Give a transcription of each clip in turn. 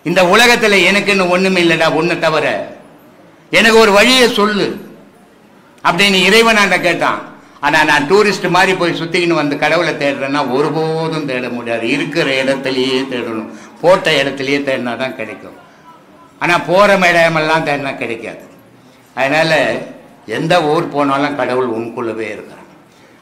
இந்த உலகத்துல எனக்குன்னு ஒண்ணுமே இல்லடா, ஒண்ணு தவிர எனக்கு ஒரு வழியை சொல்லு அப்படின்னு இறைவனாண்ட கேட்டான். ஆனா நான் டூரிஸ்ட் மாதிரி போய் சுத்திக்கின்னு வந்து கடவுளை தேடுறேன்னா ஒருபோதும் தேட முடியாது. இருக்கிற இடத்துலயே தேடணும், போட்ட இடத்துலயே தேடினா தான் கிடைக்கும். ஆனா போற இடமெல்லாம் தேடினா கிடைக்காது. அதனால எந்த ஊர் போனாலும் கடவுள் உனக்குள்ளவே இருக்கிறான்.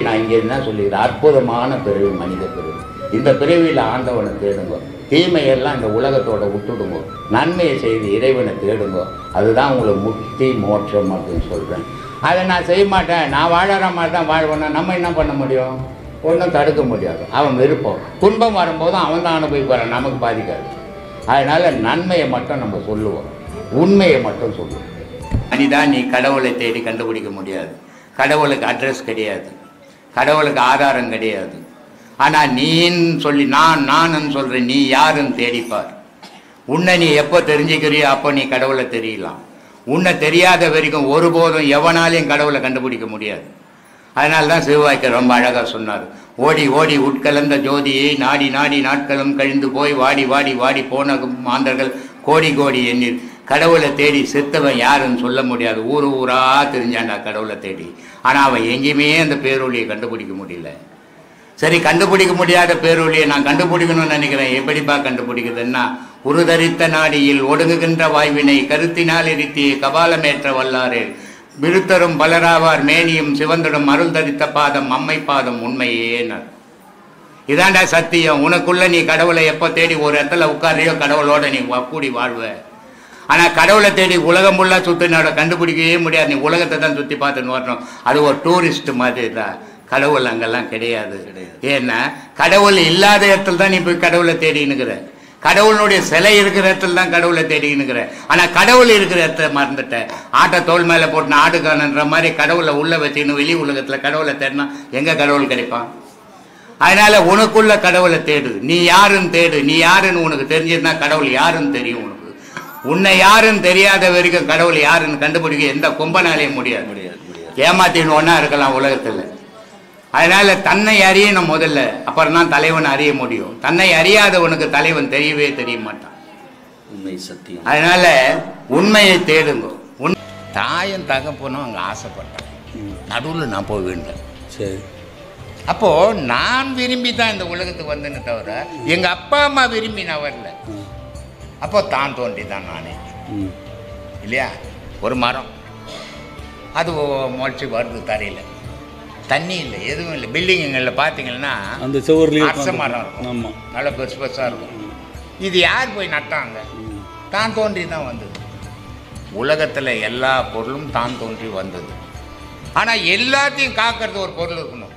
நான் இங்க என்ன சொல்லிக்கிறேன், அற்புதமான பிறவி மனித பிறவி. இந்த பிறவியில் ஆண்டவனை தேடுங்க, தீமையெல்லாம் இந்த உலகத்தோட விட்டுடுங்க, நன்மையை செய்து இறைவனை தேடுங்க. அதுதான் உங்களுக்கு முக்தி மோட்சம் அப்படின்னு சொல்றேன். அதை நான் செய்ய மாட்டேன், நான் வாழற மாதிரி தான் வாழ்வேன்னா நம்ம என்ன பண்ண முடியும்? ஒன்றும் தடுக்க முடியாது. அவன் விருப்பம். துன்பம் வரும்போதும் அவன் தான் அனுபவிப்பான், நமக்கு பாதிக்காது. அதனால நன்மையை மட்டும் நம்ம சொல்லுவோம், உண்மையை மட்டும் சொல்லுவோம். மனிதா, நீ கடவுளை தேடி கண்டுபிடிக்க முடியாது. கடவுளுக்கு அட்ரஸ் கிடையாது, கடவுளுக்கு ஆதாரம் கிடையாது. ஆனால் நீன்னு சொல்லி நான் சொல்கிறேன், நீ யாருன்னு தேடிப்பார். உன்னை நீ எப்போ தெரிஞ்சுக்கிறியோ அப்போ நீ கடவுளை தெரியலாம். உன்னை தெரியாத வரைக்கும் ஒருபோதும் எவனாலையும் கடவுளை கண்டுபிடிக்க முடியாது. அதனால தான் சிவவாய்க்கு ரொம்ப அழகாக சொன்னார், ஓடி ஓடி உட்கலந்த ஜோதியை நாடி நாடி நாட்களும் கழிந்து போய் வாடி வாடி வாடி போன மாந்தர்கள் கோடி கோடி எண்ணில். கடவுளை தேடி செத்தவன் யாருன்னு சொல்ல முடியாது. ஊர் ஊரா தெரிஞ்சாண்டா கடவுளை தேடி. ஆனால் அவன் எங்கேயுமே அந்த பேரொழியை கண்டுபிடிக்க முடியல. சரி, கண்டுபிடிக்க முடியாத பேரொழியை நான் கண்டுபிடிக்கணும்னு நினைக்கிறேன். எப்படிப்பா கண்டுபிடிக்குதுன்னா, உருதரித்த நாடியில் ஒடுங்குகின்ற வாய்வினை கருத்தினால் இருத்திய கபாலமேற்ற வல்லாரே விருத்தரும் பலராவார் மேனியும் சிவந்திடும் அருள் தரித்த பாதம் அம்மை பாதம் உண்மையேனர். இதாண்டா சத்தியம். உனக்குள்ள நீ கடவுளை எப்போ தேடி ஒரு இடத்துல உட்காரையோ கடவுளோட நீ கூடி வாழ்வ. ஆனால் கடவுளை தேடி உலகம் ஃபுல்லாக சுற்றினோட கண்டுபிடிக்கவே முடியாது. நீ உலகத்தை தான் சுற்றி பார்த்துன்னு வரணும். அது ஒரு டூரிஸ்ட் மாதிரி தான். கடவுள் அங்கெல்லாம் கிடையாது. ஏன்னா கடவுள் இல்லாத இடத்துல தான் நீ போய் கடவுளை தேடினுக்கிற. கடவுளுடைய சிலை இருக்கிற இடத்துல தான் கடவுளை தேடினுக்கிற. ஆனால் கடவுள் இருக்கிற இடத்துல மறந்துட்ட. ஆட்டை தோல் மேலே போட்டுன ஆடுக்கானன்ற மாதிரி கடவுளை உள்ள வச்சுக்கணும். வெளி உலகத்தில் கடவுளை தேடினா எங்கே கடவுள் கிடைப்பான்? அதனால உனக்குள்ள கடவுளை தேடு. நீ யாருன்னு தேடு. நீ யாருன்னு உனக்கு தெரிஞ்சதுன்னா கடவுள் யாருன்னு தெரியும் உனக்கு. உன்னை யாருன்னு தெரியாத வரைக்கும் கடவுள் யாருன்னு கண்டுபிடிக்க எந்த கொம்பனாலையும் முடியாது. ஏமாத்தின்னு ஒன்னா இருக்கலாம் உலகத்தில். அதனால தன்னை அறியணும் முதல்ல, அப்புறம் தான் தலைவன் அறிய முடியும். தன்னை அறியாதவனுக்கு தலைவன் தெரியவே தெரிய மாட்டான். உண்மை சத்தியம். அதனால உண்மையை தேடுங்க. தாயும் தகப்பனும் அங்கே ஆசைப்பட்டான், நடுவில் நான் போய் வேண்டேன். சரி, அப்போ நான் விரும்பி தான் இந்த உலகத்துக்கு வந்தேன்னு தவிர எங்க அப்பா அம்மா விரும்பி நான் வரல. அப்போ தான் தோன்றி தான் நானே இல்லையா. ஒரு மரம் அது முளைச்சி வருது தரையில், தண்ணி இல்லை, எதுவும் இல்லை. பில்டிங்குங்களில் பார்த்தீங்கன்னா அந்த சுவர்லேயும் அரச மரம் இருக்கும். ஆமாம், நல்ல பெருசு பெருசாக இருக்கும். இது யார் போய் நட்டாங்க? தான் தோன்றி தான் வந்தது. உலகத்தில் எல்லா பொருளும் தான் தோன்றி வந்தது. ஆனால் எல்லாத்தையும் காக்கிறது ஒரு பொருள் இருக்கணும்,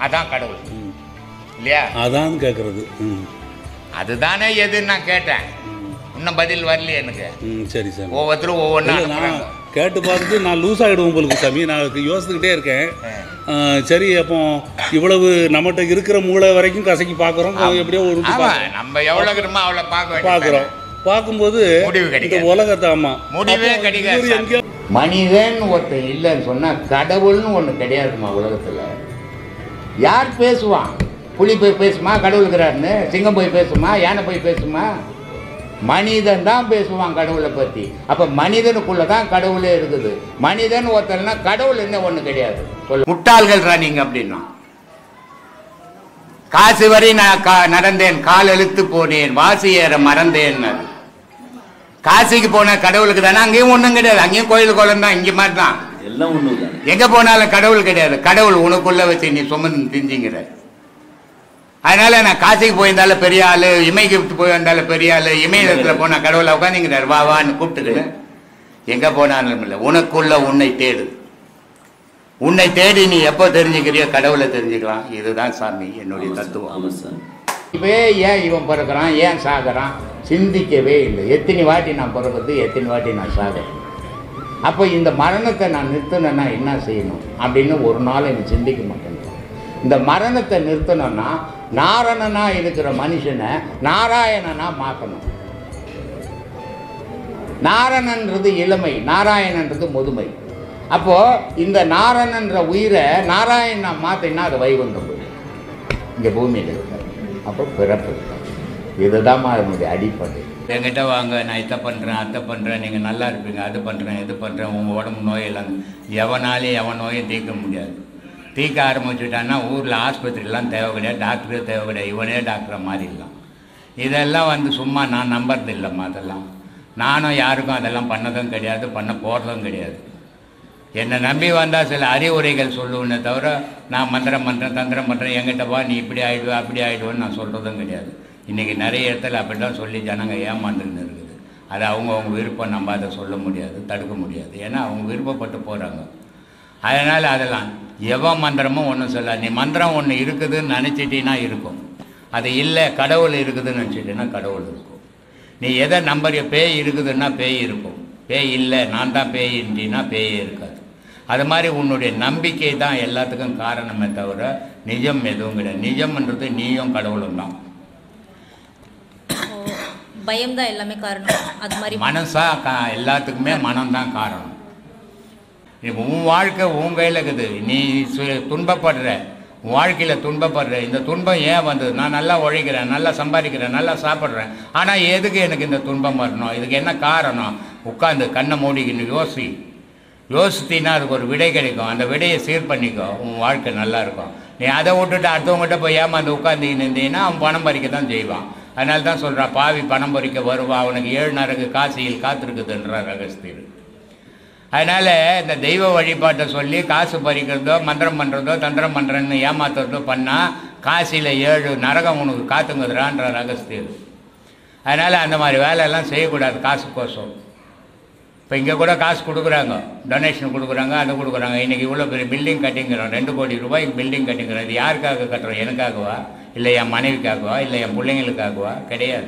அதான் கடவுள் இல்லையா. அதான் கேட்கறது. அதுதானே எதுன்னு நான் கேட்டேன், இன்னும் பதில் வரலையே எனக்கு. சரி சார், ஒவ்வொருத்தரும் ஒவ்வொன்றா கேட்டு பார்த்துட்டு நான் லூஸ் ஆகிடுவோம் உங்களுக்கு சாமி. நான் யோசிச்சுக்கிட்டே இருக்கேன். சரி, அப்போ இவ்வளவு நம்மகிட்ட இருக்கிற மூளை வரைக்கும் கசக்கி பார்க்குறோம். எப்படியோ ஒரு நம்ம எவ்வளோ இருக்கிறோமோ அவ்வளோ பார்க்குறோம். பார்க்கும்போது முடிவு கிடைக்கும் உலகத்தை. ஆமா, முடிவே கிடைக்காது. மனிதன் ஒருத்தன் இல்லைன்னு சொன்னா கடவுள்னு ஒன்று கிடையாதுமா உலகத்தில். யார் பேசுவான்? புலி போய் பேசுமா கடவுள் இருக்கிறாருன்னு? சிங்கம் போய் பேசுமா? யானை போய் பேசுமா? மனிதன் தான் பேசுவான் கடவுளை பற்றி. அப்போ மனிதனுக்குள்ள தான் கடவுளே இருக்குது. மனிதன் ஒருத்தர்னா கடவுள் என்ன ஒன்று கிடையாது. முட்டாள்கள் நீங்க அப்படின்னா, காசு வரை நான் நடந்தேன், கால் எழுத்து போனேன், வாசி ஏற மறந்தேன். காசிக்கு போன கடவுளுக்கு தானே? அங்கேயும் ஒன்றும் கிடையாது. அங்கேயும் கோயில் கோலம் தான், இங்கே மாதிரி தான் எல்லாம் ஒன்று. எங்கே போனாலும் கடவுள் கிடையாது. கடவுள் உனக்குள்ள வச்சு நீ சுமந்து திஞ்சிங்கிற. அதனால நான் காசிக்கு போயிருந்தாலும் பெரிய ஆள், இமைக்கு போயிருந்தாலும் பெரிய ஆள், இமயத்தில் போனால் கடவுளை உட்காந்துங்கிறார் வா வான்னு கூப்பிட்டுக்கிறேன். எங்கே போனாலும் இல்லை, உனக்குள்ள உன்னை தேடு. உன்னை தேடி நீ எப்போ தெரிஞ்சுக்கிறியோ கடவுளை தெரிஞ்சுக்கலாம். இதுதான் சாமி என்னுடைய தத்துவம். இப்போ ஏன் இவன் பிறக்கிறான், ஏன் சாகிறான் சிந்திக்கவே இல்லை. எத்தனை வாட்டி நான் பிறக்கிறது, எத்தனை வாட்டி நான் சாகிறேன். அப்போ இந்த மரணத்தை நான் நிறுத்தணும்னா என்ன செய்யணும் அப்படின்னு ஒரு நாள் எனக்கு சிந்திக்க மாட்டேன். இந்த மரணத்தை நிறுத்தணும்னா நாரணனா இருக்கிற மனுஷனை நாராயணனா மாற்றணும். நாரணன்றது இளமை, நாராயணன்றது முதுமை. அப்போ இந்த நாரணன்ற உயிரை நாராயணனா மாற்றினா அது வைகுண்டம் போயிடும், இங்கே பூமியில் இருக்காது. அப்போ பிறப்பு இருக்காது. இதுதான் அதனுடைய அடிப்படை. என்கிட்ட வாங்க, நான் இதை பண்ணுறேன் அதை பண்ணுறேன், நீங்கள் நல்லா இருப்பீங்க, அது பண்ணுறேன் இது பண்ணுறேன், உங்கள் உடம்பு நோயெல்லாம் எவனாலையும் எவன் நோயும் தீர்க்க முடியாது. தீர்க்க ஆரம்பிச்சுட்டான்னா ஊரில் ஆஸ்பத்திரிலாம் தேவை கிடையாது, டாக்டரே தேவை கிடையாது, இவனே டாக்டரை மாறிடலாம். இதெல்லாம் வந்து சும்மா நான் நம்புறது இல்லைம்மா. அதெல்லாம் நானும் யாருக்கும் அதெல்லாம் பண்ணதும் கிடையாது, பண்ண போகிறதும் கிடையாது. என்னை நம்பி வந்தால் சில அறிவுரைகள் சொல்லுவேனே தவிர நான் மந்திரம் பண்ணுறேன் தந்திரம் பண்ணுறேன் என்கிட்ட வா நீ இப்படி ஆகிடுவா அப்படி ஆகிடுவேன்னு நான் சொல்கிறதும் கிடையாது. இன்றைக்கி நிறைய இடத்துல அப்படி தான் சொல்லி ஜனங்க ஏமாந்துன்னு இருக்குது. அது அவங்கவுங்க விருப்பம், நம்ம அதை சொல்ல முடியாது, தடுக்க முடியாது. ஏன்னா அவங்க விருப்பப்பட்டு போகிறாங்க. அதனால் அதெல்லாம் எவன் மந்திரமும் ஒன்றும் சொல்லாது. நீ மந்திரம் ஒன்று இருக்குதுன்னு நினச்சிட்டின்னா இருக்கும், அது இல்லை கடவுள் இருக்குதுன்னு நினச்சிட்டின்னா கடவுள் இருக்கும். நீ எதை நம்புறிய, பேய் இருக்குதுன்னா பேய் இருக்கும், பேய் இல்லை நான் தான் பேயின்றினா பேயே இருக்காது. அது மாதிரி உன்னுடைய நம்பிக்கை தான் எல்லாத்துக்கும் காரணமே தவிர நிஜம் எதுவும் கிடையாது. நிஜம்ன்றது நீயும் கடவுளும் தான். பயம்தான் எல்லாமே காரணம். அது மாதிரி மனசா எல்லாத்துக்குமே மனம்தான் காரணம். உன் வாழ்க்கை உன் கையில் இருக்குது. நீ துன்பப்படுற, உன் வாழ்க்கையில் துன்பப்படுற. இந்த துன்பம் ஏன் வந்தது? நான் நல்லா உழைக்கிறேன், நல்லா சம்பாதிக்கிறேன், நல்லா சாப்பிட்றேன், ஆனால் எதுக்கு எனக்கு இந்த துன்பம் வரணும்? இதுக்கு என்ன காரணம்? உட்காந்து கண்ணை மூடிக்கின்னு யோசித்தின்னா அதுக்கு ஒரு விடை கிடைக்கும். அந்த விடையை சீர் பண்ணிக்கோ, உன் வாழ்க்கை நல்லா இருக்கும். நீ அதை விட்டுட்டு அடுத்தவங்ககிட்ட போய் ஏமாந்து உட்காந்துக்கின்னு இருந்தீங்கன்னா அவன் பணம் பறிக்க தான் செய்வான். அதனால தான் சொல்கிறான், பாவி பணம் பறிக்க வருவான், அவனுக்கு 7 நரகு காசியில் காத்திருக்குதுன்றார் அகஸ்தியர். அதனால் இந்த தெய்வ வழிபாட்டை சொல்லி காசு பறிக்கிறதோ மந்திரம் பண்ணுறதோ தந்திரம் பண்ணுறேன்னு ஏமாத்துறதோ பண்ணால் காசியில் 7 நரகம் உனக்கு காத்துங்குதுறான்றார் அகஸ்தியர். அதனால் அந்த மாதிரி வேலையெல்லாம் செய்யக்கூடாது காசுக்கோசம். இப்போ இங்கே கூட காசு கொடுக்குறாங்க, டொனேஷன் கொடுக்குறாங்க, அதை கொடுக்குறாங்க. இன்றைக்கி இவ்வளோ பெரிய பில்டிங் கட்டிங்கிறோம், 2 கோடி ரூபாய்க்கு பில்டிங் கட்டிங்கிறோம். இது யாருக்காக கட்டுறோம்? எனக்காகவா? இல்லை என் மனைவிக்காகவா? இல்லை என் பிள்ளைங்களுக்காகவா? கிடையாது.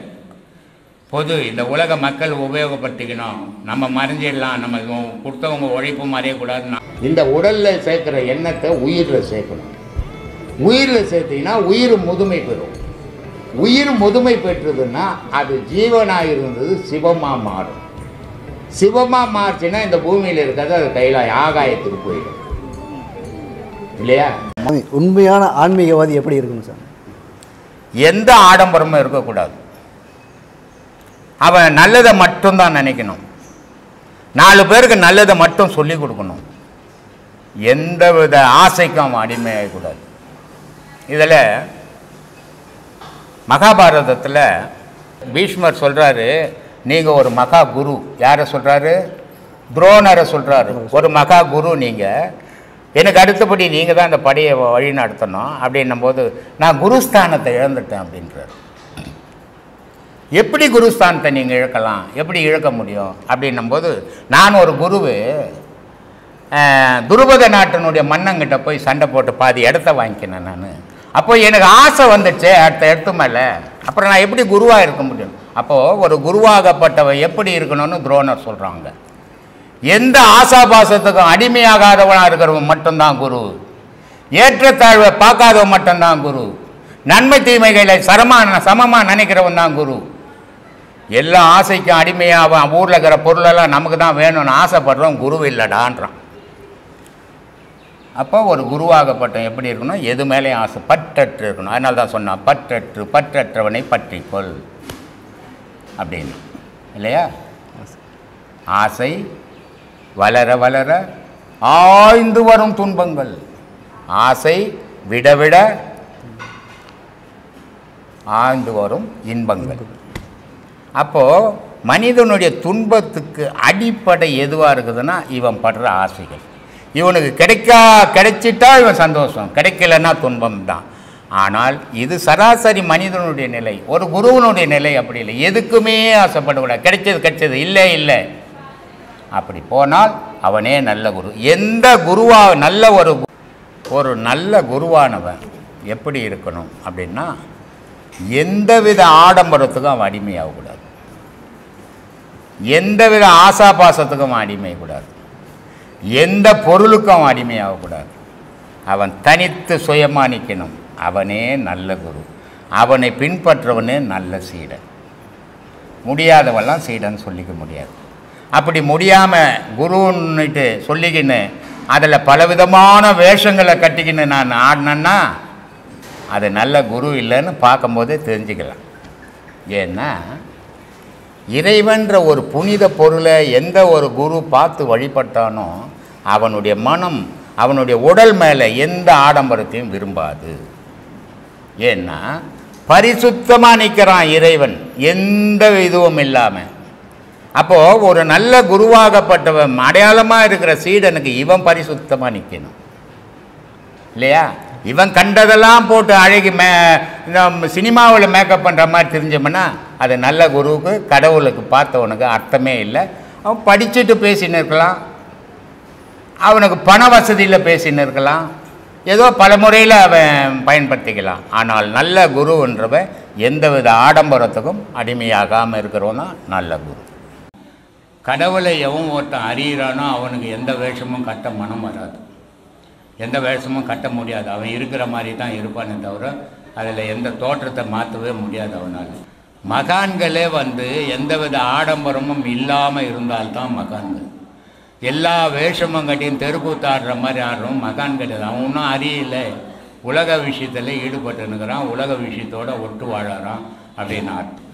பொது இந்த உலக மக்கள் உபயோகப்படுத்திக்கணும். நம்ம மறைஞ்சிடலாம், நம்ம கொடுத்தவங்க உழைப்பும் மறையக்கூடாதுன்னா இந்த உடலில் சேர்க்குற எண்ணத்தை உயிரில் சேர்க்கணும். உயிரில் சேர்த்திங்கன்னா உயிர் முதுமை பெறும். உயிர் முதுமை பெற்றதுன்னா அது ஜீவனாக இருந்தது சிவமாக மாறும். சிவமாக மாறுச்சுன்னா இந்த பூமியில் இருக்கிறது அது கையில் ஆகாயத்துக்கு போயிடும் இல்லையா? உண்மையான ஆன்மீகவாதி எப்படி இருக்கணும் சார்? எந்த ஆடம்பரமும் இருக்கக்கூடாது. அவன் நல்லதை மட்டும்தான் நினைக்கணும். 4 பேருக்கு நல்லதை மட்டும் சொல்லி கொடுக்கணும். எந்த வித ஆசைக்கும் அவன் அடிமையாகக்கூடாது. இதில் மகாபாரதத்தில் பீஷ்மர் சொல்கிறாரு, நீங்கள் ஒரு மகா குரு. யாரை சொல்கிறாரு? துரோணரை சொல்கிறாரு. ஒரு மகா குரு நீங்கள், எனக்கு அடுத்தபடி நீங்கள் தான் அந்த படையை வழி நடத்தணும். அப்படின்னும் போது நான் குருஸ்தானத்தை இழந்துட்டேன் அப்படின்றார். எப்படி குருஸ்தானத்தை நீங்கள் இழக்கலாம்? எப்படி இழக்க முடியும்? அப்படின்னும் போது நான் ஒரு குருவு துருபத நாட்டினுடைய மன்னங்கிட்ட போய் சண்டை போட்டு பாதி இடத்த வாங்கிக்கினேன் நான். அப்போ எனக்கு ஆசை வந்துச்சு அடுத்த இடத்து மேலே. அப்புறம் நான் எப்படி குருவாக இருக்க முடியும்? அப்போது ஒரு குருவாகப்பட்டவன் எப்படி இருக்கணும்னு துரோணர் சொல்கிறாங்க. எந்த ஆசாபாசத்துக்கும் அடிமையாகாதவனாக இருக்கிறவன் மட்டும்தான் குரு. ஏற்றத்தாழ்வை பார்க்காதவன் மட்டும்தான் குரு. நன்மை தீமைகளை சமமாக நினைக்கிறவன் தான் குரு. எல்லா ஆசைக்கும் அடிமையாக ஊரில் இருக்கிற பொருளெல்லாம் நமக்கு தான் வேணும்னு ஆசைப்படுறவன் குரு இல்லைடான்றான். அப்போ ஒரு குருவாகப்பட்டவன் எப்படி இருக்கணும்? எது மேலேயும் ஆசை பற்றற்று இருக்கணும். அதனால தான் சொன்னான், பற்றற்றவனை பற்றிக்கொள் அப்படின்னு இல்லையா? ஆசை வளர வளர ஆய்ந்து வரும் துன்பங்கள், ஆசை விட விட ஆய்ந்து வரும் இன்பங்கள். அப்போது மனிதனுடைய துன்பத்துக்கு அடிப்படை எதுவாக இருக்குதுன்னா இவன் படுற ஆசைகள். இவனுக்கு கிடைச்சிட்டா இவன் சந்தோஷம், கிடைக்கலன்னா துன்பம் தான். ஆனால் இது சராசரி மனிதனுடைய நிலை. ஒரு குருவனுடைய நிலை அப்படி இல்லை. எதுக்குமே ஆசைப்படக்கூடாது. கிடைச்சது இல்லை அப்படி போனால் அவனே நல்ல குரு. எந்த நல்ல ஒரு நல்ல குருவானவன் எப்படி இருக்கணும் அப்படின்னா எந்தவித ஆடம்பரத்துக்கும் அவன் அடிமையாகக்கூடாது. எந்தவித ஆசாபாசத்துக்கும் அவன் அடிமையக்கூடாது. எந்த பொருளுக்கும் அவன் அடிமையாகக்கூடாது. அவன் தனித்து சுயமாக நிற்கணும். அவனே நல்ல குரு. அவனை பின்பற்றவனே நல்ல சீடன். முடியாதவெல்லாம் சீடன் சொல்லிக்க முடியாது. அப்படி முடியாமல் குருன்னுட்டு சொல்லிக்கின்னு அதில் பலவிதமான வேஷங்களை கட்டிக்கின்னு நான் ஆடினேன்னா அது நல்ல குரு இல்லைன்னு பார்க்கும்போதே தெரிஞ்சுக்கலாம். ஏன்னா இறைவன்ற ஒரு புனித பொருளை எந்த ஒரு குரு பார்த்து வழிபட்டானோ அவனுடைய மனம் அவனுடைய உடல் மேலே எந்த ஆடம்பரத்தையும் விரும்பாது. ஏன்னா பரிசுத்தமாக நிற்கிறான் இறைவன், எந்த இதுவும் இல்லாமல். அப்போது ஒரு நல்ல குருவாகப்பட்டவன் அடையாளமாக இருக்கிற சீடனுக்கு இவன் பரிசுத்தமாக நிற்கணும் இல்லையா? இவன் கண்டதெல்லாம் போட்டு அழகி சினிமாவில் மேக்கப் பண்ணுற மாதிரி தெரிஞ்சோம்னா அது நல்ல குருவுக்கு கடவுளுக்கு பார்த்தவனுக்கு அர்த்தமே இல்லை. அவன் படிச்சுட்டு பேசின்னு இருக்கலாம், அவனுக்கு பண வசதியில் பேசின்னு இருக்கலாம், ஏதோ பல முறையில் அவன் பயன்படுத்திக்கலாம். ஆனால் நல்ல குருன்றவன் எந்தவித ஆடம்பரத்துக்கும் அடிமையாகாமல் இருக்கிறவன் தான் நல்ல குரு. கடவுளை எவன் ஒருத்தன் அறியிறானோ அவனுக்கு எந்த வேஷமும் கட்ட மனம் வராது, எந்த வேஷமும் கட்ட முடியாது. அவன் இருக்கிற மாதிரி தான் இருப்பானே தவிர அதில் எந்த தோற்றத்தை மாற்றவே முடியாது அவனால். மகான்களே எந்தவித ஆடம்பரமும் இல்லாமல் இருந்தால்தான் மகான்கள். எல்லா வேஷமும் கட்டியும் தெருக்கூத்தாடுற மாதிரி ஆடுறோம் மகான் கிடையாது. அவன் ஒன்றும் அறியல, உலக விஷயத்தில் ஈடுபட்டுனுக்கிறான், உலக விஷயத்தோடு ஒட்டு வாழறான் அப்படின்னு அர்த்தம்.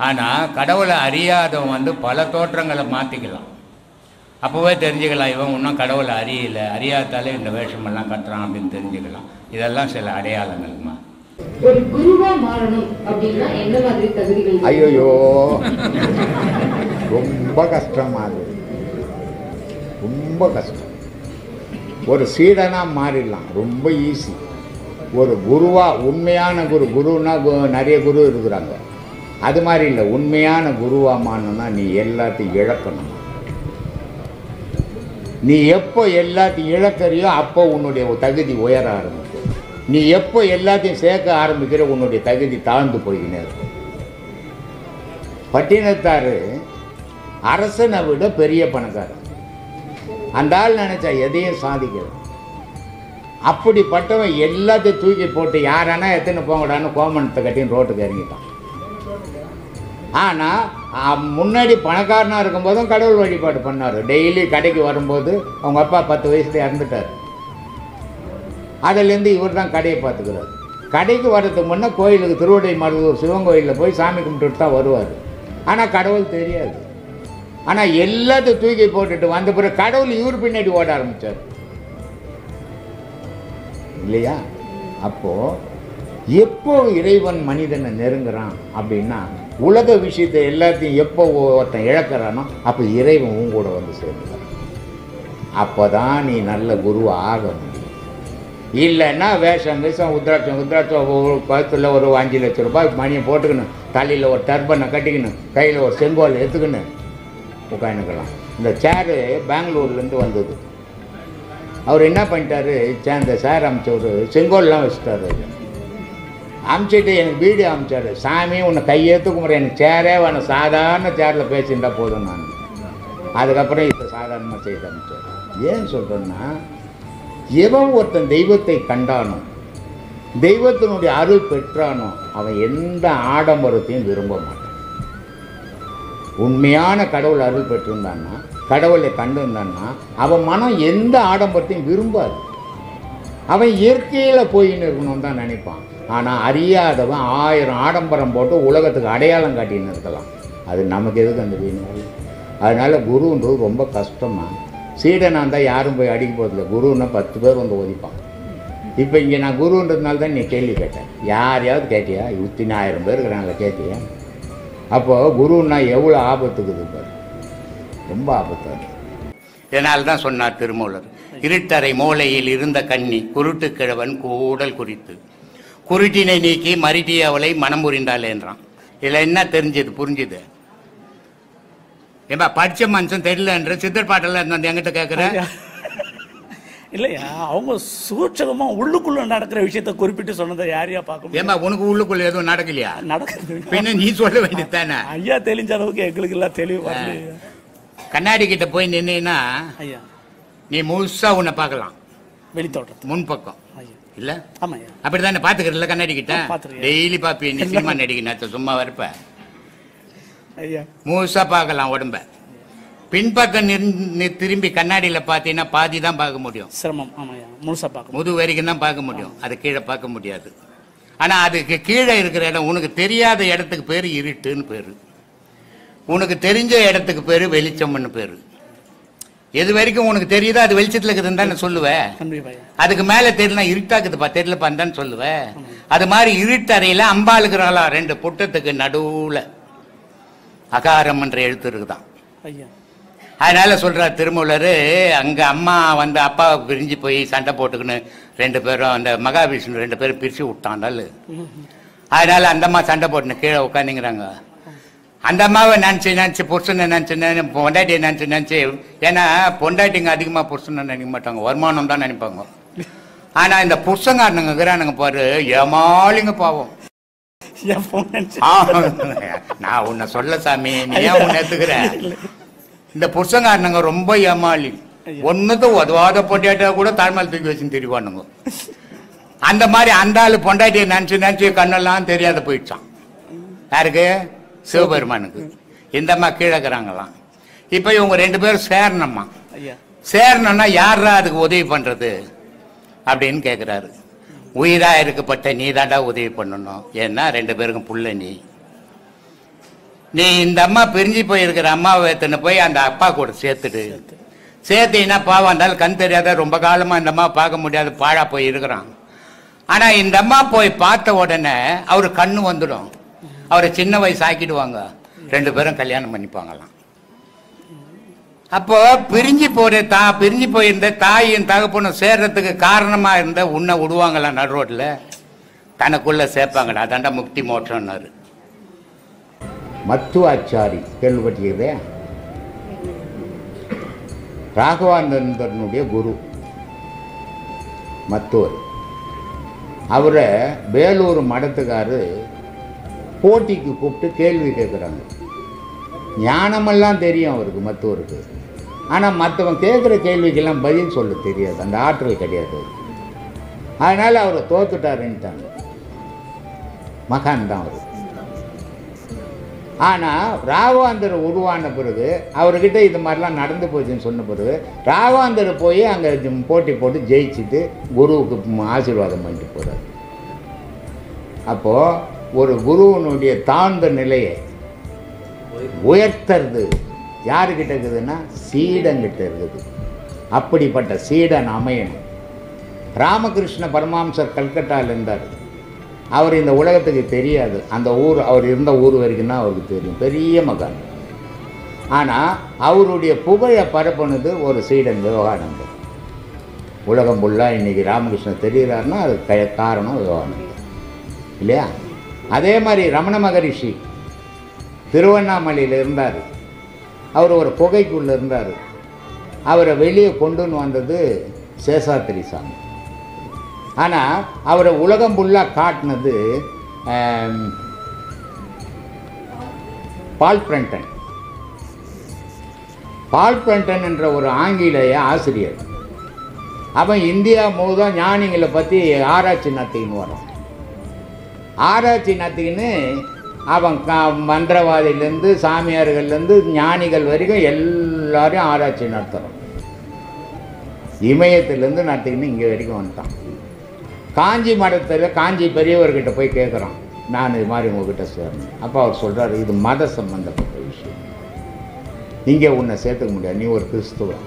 ஆனால் கடவுளை அறியாதவன் பல தோற்றங்களை மாற்றிக்கலாம். அப்போவே தெரிஞ்சுக்கலாம் இவன் இன்னும் கடவுளை அறியலை, அறியாதாலே இந்த வேஷமெல்லாம் கட்டுறான் அப்படின்னு தெரிஞ்சுக்கலாம். இதெல்லாம் சில அடையாளங்கள்மா. ஒரு குருவா மாறணும் அப்படின்னா என்ன மாதிரி தகுதிகள்? ஐயோ ரொம்ப கஷ்டமா, அது ரொம்ப கஷ்டம். ஒரு சீடனா மாறிடலாம், ரொம்ப ஈஸி. ஒரு குருவா உண்மையான குருன்னா நிறைய குரு இருக்கிறாங்க, அது மாதிரி இல்லை. உண்மையான குருவா மாறணும்னா நீ எல்லாத்தையும் இழக்கணும். நீ எப்போ எல்லாத்தையும் இழக்கிறியோ அப்போ உன்னுடைய தகுதி உயர ஆரம்பிக்கும். நீ எப்போ எல்லாத்தையும் சேர்க்க ஆரம்பிக்கிற உன்னுடைய தகுதி தாழ்ந்து போய்கினே இருக்கும். பட்டினத்தார் அரசனை விட பெரிய பணக்காரன். அந்த ஆள் நினைச்சா எதையும் சாதிக்கிறது. அப்படிப்பட்டவன் எல்லாத்தையும் தூக்கி போட்டு யாரானா எத்தனை போங்கடான்னு கோமணத்தை கட்டின்னு ரோட்டுக்கு இறங்கிட்டான். ஆனால் முன்னாடி பணக்காரனாக இருக்கும்போதும் கடவுள் வழிபாடு பண்ணார். டெய்லி கடைக்கு வரும்போது அவங்க அப்பா 10 வயசுல இறந்துட்டார். அதிலேருந்து இவர் தான் கடையை பார்த்துக்கிறார். கடைக்கு வர்றதுக்கு முன்னே கோயிலுக்கு திருவடை மருதூர் சிவன் கோயிலில் போய் சாமி கும்பிட்டுட்டு தான் வருவார். ஆனால் கடவுள் தெரியாது. ஆனால் எல்லாத்தையும் தூக்கி போட்டுட்டு வந்த பிறகு கடவுள் இவர் பின்னாடி ஓட ஆரம்பித்தார் இல்லையா? அப்போது எப்போ இறைவன் மனிதனை நெருங்குறான் அப்படின்னா உலக விஷயத்தை எல்லாத்தையும் எப்போ ஒருத்தன் இழக்கிறானோ அப்போ இறைவன் கூட சேர்ந்துக்கிறான். அப்போ தான் நீ நல்ல குருவை ஆக முடியும். இல்லைன்னா வேஷம் உத்ராட்சம் கழுத்தில் ஒரு 5 லட்சம் ரூபாய் மணியை போட்டுக்கணும், தலையில் ஒரு டர்பனை கட்டிக்கணும், கையில் ஒரு செங்கோல் எடுத்துக்கணும் உட்காந்துக்கலாம். இந்த சேரு பெங்களூர்லேருந்து வந்தது. அவர் என்ன பண்ணிட்டாரு, இந்த சார் அமிச்ச ஒரு செங்கோல்லாம் வச்சுட்டாரு. அமிச்சிட்டு எனக்கு வீடியோ அமிச்சார். சாமி உன்னை கையெழுத்து கும்பிட்றேன், எனக்கு சேரே வேணும், சாதாரண சேரில் பேசியிருந்தா போதும். நான் அதுக்கப்புறம் இப்போ சாதாரணமாக செய்து அமிச்சார். ஏன் சொல்கிறேன்னா எவன் ஒருத்தன் தெய்வத்தை கண்டானோ தெய்வத்தினுடைய அருள் பெற்றானோ அவன் எந்த ஆடம்பரத்தையும் விரும்ப மாட்டான். உண்மையான கடவுள் அருள் பெற்றிருந்தான்னா கடவுளை கண்டிருந்தான்னா அவன் மனம் எந்த ஆடம்பரத்தையும் விரும்பாது. அவன் இயற்கையில் போயின்னு இருக்கணும்னு தான் நினைப்பான். ஆனால் அறியாதவன் 1000 ஆடம்பரம் போட்டு உலகத்துக்கு அடையாளம் காட்டின்னு இருக்கலாம். அது நமக்கு எதுக்கு அந்த வீணு? அதனால் குருன்றது ரொம்ப கஷ்டமாக. சீடனாக இருந்தால் யாரும் போய் அடிக்க போகிறதில்ல. குருன்னா 10 பேர் ஒதிப்பான். இப்போ இங்கே நான் குருன்றதுனால தான் நீ கேள்வி கேட்டேன். யாரையாவது கேட்டியா? 10,000 பேர் இருக்கிறாங்கள, கேட்டியா? அப்போது குருன்னா எவ்வளோ ஆபத்துக்குது பாரு, ரொம்ப ஆபத்தாது. இதனால்தான் சொன்னார் திருமூலர், இருட்டறை மூலையில் இருந்த கண்ணி குருட்டு கிழவன் கூடல் குறித்து குருட்டினை நீக்கி மருட்டிய அவளை மனம் புரிந்தாள் என்றான். இதில் என்ன தெரிஞ்சது, புரிஞ்சுது? ஏன்பா படித்த மனுஷன் தெரியலன்ற சித்தர் பாட்டெல்லாம் வந்து என்கிட்ட கேட்குற இல்லையா? அவங்க சூட்சகமா உள்ளுக்குள்ள நடக்கிற விஷயத்த குறிப்பிட்டு சொன்னதை யாரையா பார்க்க? ஏமா உனக்கு உள்ளுக்குள்ள எதுவும் நடக்கலையா? நடக்குது. பின்ன நீ சொல்ல வேண்டியது தானே. ஐயா தெளிஞ்ச அளவுக்கு எங்களுக்கு எல்லாம் தெளிவு வரல. கண்ணாடி கிட்ட போய் நின்னா ஐயா நீ முழுசா உன்னை பார்க்கலாம், வெளித்தோட்டம் முன்பக்கம் இல்ல? ஆமா ஐயா. அப்படித்தானே பாத்துக்கிறல கண்ணாடி கிட்ட டெய்லி பாப்பி. நீ சினிமா நடிக்க சும்மா வரப்ப ஐயா முழுசா பார்க்கலாம் உடம்ப. பின்பக்கம் திரும்பி கண்ணாடியில பாத்தீங்கன்னா பாதி தான் பார்க்க முடியும். சிரமம். ஆமாய்யா, முழுசா பார்க்க முது வரைக்கும் தான் பார்க்க முடியும், அது கீழே பார்க்க முடியாது. ஆனா அதுக்கு கீழே இருக்கிற இடம் உனக்கு தெரியாத இடத்துக்கு பேரு இருட்டுன்னு பேரு. உனக்கு தெரிஞ்ச இடத்துக்கு பேர் வெளிச்சம்னு பேர். எது வரைக்கும் உனக்கு தெரியுதோ அது வெளிச்சத்தில் இருக்குதுன்னு தானே சொல்லுவேன். அதுக்கு மேலே தெரியல இருட்டாக்குதுப்பா தெரியலப்பான்னு சொல்லுவேன். அது மாதிரி இருட்டறையில் அம்பாளுக்குறாளா 2 புட்டத்துக்கு நடுவில் அகாரம் என்ற எழுத்து இருக்குதான். அதனால சொல்றார் திருமூலர், அங்கே அம்மா வந்து அப்பாவை பிரிஞ்சு போய் சண்டை போட்டுக்கின்னு 2 பேரும் அந்த மகாவிஷ்ணு 2 பேரும் பிரித்து விட்டாண்டால். அதனால அந்த அம்மா சண்டை போட்டுன்னு கீழே உட்காந்துங்கிறாங்க. அந்த அம்மாவை நினச்சி புருஷனை நினச்சி பொண்டாட்டியை நினச்சி ஏன்னா பொண்டாட்டிங்க அதிகமாக புருஷனை நினைக்க மாட்டாங்க, வருமானம் தான் நினைப்பாங்க. ஆனால் இந்த புருஷங்காரனுங்க இருக்கிறானுங்க பாரு ஏமாளிங்க பாவம். நான் உன்னை சொல்ல சாமி, நீ ஏன் உன்னை எடுத்துக்கிற? இந்த புருஷங்காரனுங்க ரொம்ப ஏமாளி. ஒன்றுக்கும் உதவாத பொண்டாட்டியா கூட தாழ்மையில் தூக்கி வச்சுன்னு தெரிவானுங்க. அந்த மாதிரி அந்த ஆள் பொண்டாட்டியை நினச்சி கண்ணெல்லாம் தெரியாத போயிடுச்சான். யாருக்கு? சிவபெருமானுக்கு. இந்த அம்மா கீழக்கிறாங்களாம். இப்போ இவங்க 2 பேரும் சேரணும்மா. சேரணும்னா யாரா அதுக்கு உதவி பண்ணுறது அப்படின்னு கேட்குறாரு. உயிராக இருக்கப்பட்ட நீ தாண்டா உதவி பண்ணணும். ஏன்னா 2 பேருக்கும் புள்ள நீ இந்த அம்மா பிரிஞ்சு போயிருக்கிற அம்மாவை எடுத்துன்னு போய் அந்த அப்பா கூட சேர்த்தீங்கன்னா பாவம் இருந்தாலும் கண் தெரியாத ரொம்ப காலமாக இந்த அம்மா பார்க்க முடியாது பாழா போய் இருக்கிறான். ஆனால் இந்த அம்மா போய் பார்த்த உடனே அவரு கண்ணு வந்துடும். அவரை சின்ன வயசு ஆக்கிடுவாங்க. 2 பேரும் கல்யாணம் பண்ணிப்பாங்களாம். அப்போ பிரிஞ்சு போயிருந்த தாயும் தகப்பனும் சேர்றதுக்கு காரணமா இருந்த உன்னை விடுவாங்களாம் நடு ரோட்ல, தனக்குள்ள சேர்ப்பாங்கடா. அதாண்டா முக்தி மோட்சம்னாரு. மத்துவாச்சாரி கேள்விப்பட்டிருக்கே, ராகவானந்தனுடைய குரு மத்துவர். அவரை வேலூர் மடத்துக்காரு போட்டிக்கு கூப்பிட்டு கேள்வி கேட்குறாங்க. ஞானமெல்லாம் தெரியும் அவருக்கு மத்துவருக்கு. ஆனால் மற்றவன் கேட்குற கேள்விக்கெல்லாம் பதில் சொல்ல தெரியாது, அந்த ஆற்றல் கிடையாது. அதனால் அவரை தோத்துட்டாருன்ட்டாங்க. மகான் தான் அவர். ஆனால் ராகவாந்தர் உருவான பிறகு அவர்கிட்ட இது மாதிரிலாம் நடந்து போச்சுன்னு சொன்ன பிறகு ராகவாந்தர் போய் அங்கே போட்டி போட்டு ஜெயிச்சுட்டு குருவுக்கு ஆசீர்வாதம் பண்ணிட்டு போகிறார். அப்போது ஒரு குருவனுடைய தாழ்ந்த நிலையை உயர்த்துறது யாருக்கிட்ட இருக்குதுன்னா சீடங்கிட்ட இருக்குது. அப்படிப்பட்ட சீடன் அமையணும். ராமகிருஷ்ண பரமஹம்சர் கல்கட்டாவில் இருந்தார். அவர் இந்த உலகத்துக்கு தெரியாது. அந்த ஊர் அவர் இருந்த ஊர் வரைக்கும் தான் அவருக்கு தெரியும். பெரிய மகான். ஆனால் அவருடைய புகழை பரப்புனது ஒரு சீடன் விவேகானந்தர். உலகம் ஃபுல்லாக இன்றைக்கி ராமகிருஷ்ணன் தெரிகிறாருன்னா அது காரணம் விவேகானந்தர் இல்லையா? அதே மாதிரி ரமண மகரிஷி திருவண்ணாமலையில் இருந்தார். அவர் ஒரு குகைக்குள்ளே இருந்தார். அவரை வெளியே கொண்டுன்னு வந்தது சேஷாத்திரி சாமி. ஆனால் அவரை உலகம் ஃபுல்லாக காட்டினது பால் பிரண்டன். பால் பிரண்டன் என்ற ஒரு ஆங்கிலேய ஆசிரியர். அவன் இந்தியா முழுவதும் ஞானிகளை பற்றி ஆராய்ச்சி நடத்தின்னு வரான். ஆராய்ச்சி நடத்திக்கின்னு அவன் மந்திரவாதியிலேருந்து சாமியார்கள்லேருந்து ஞானிகள் வரைக்கும் எல்லாரையும் ஆராய்ச்சி நடத்துகிறான். இமயத்திலேருந்து நடத்திக்கின்னு இங்கே வரைக்கும் வந்துட்டான். காஞ்சி மடத்தில் காஞ்சி பெரியவர்கிட்ட போய் கேட்குறான், நான் இது மாதிரி உங்ககிட்ட சேரணும். அப்போ அவர் சொல்கிறார், இது மத சம்பந்தப்பட்ட விஷயம், இங்கே உன்னை சேர்த்துக்க முடியாது, நீ ஒரு கிறிஸ்துவன்.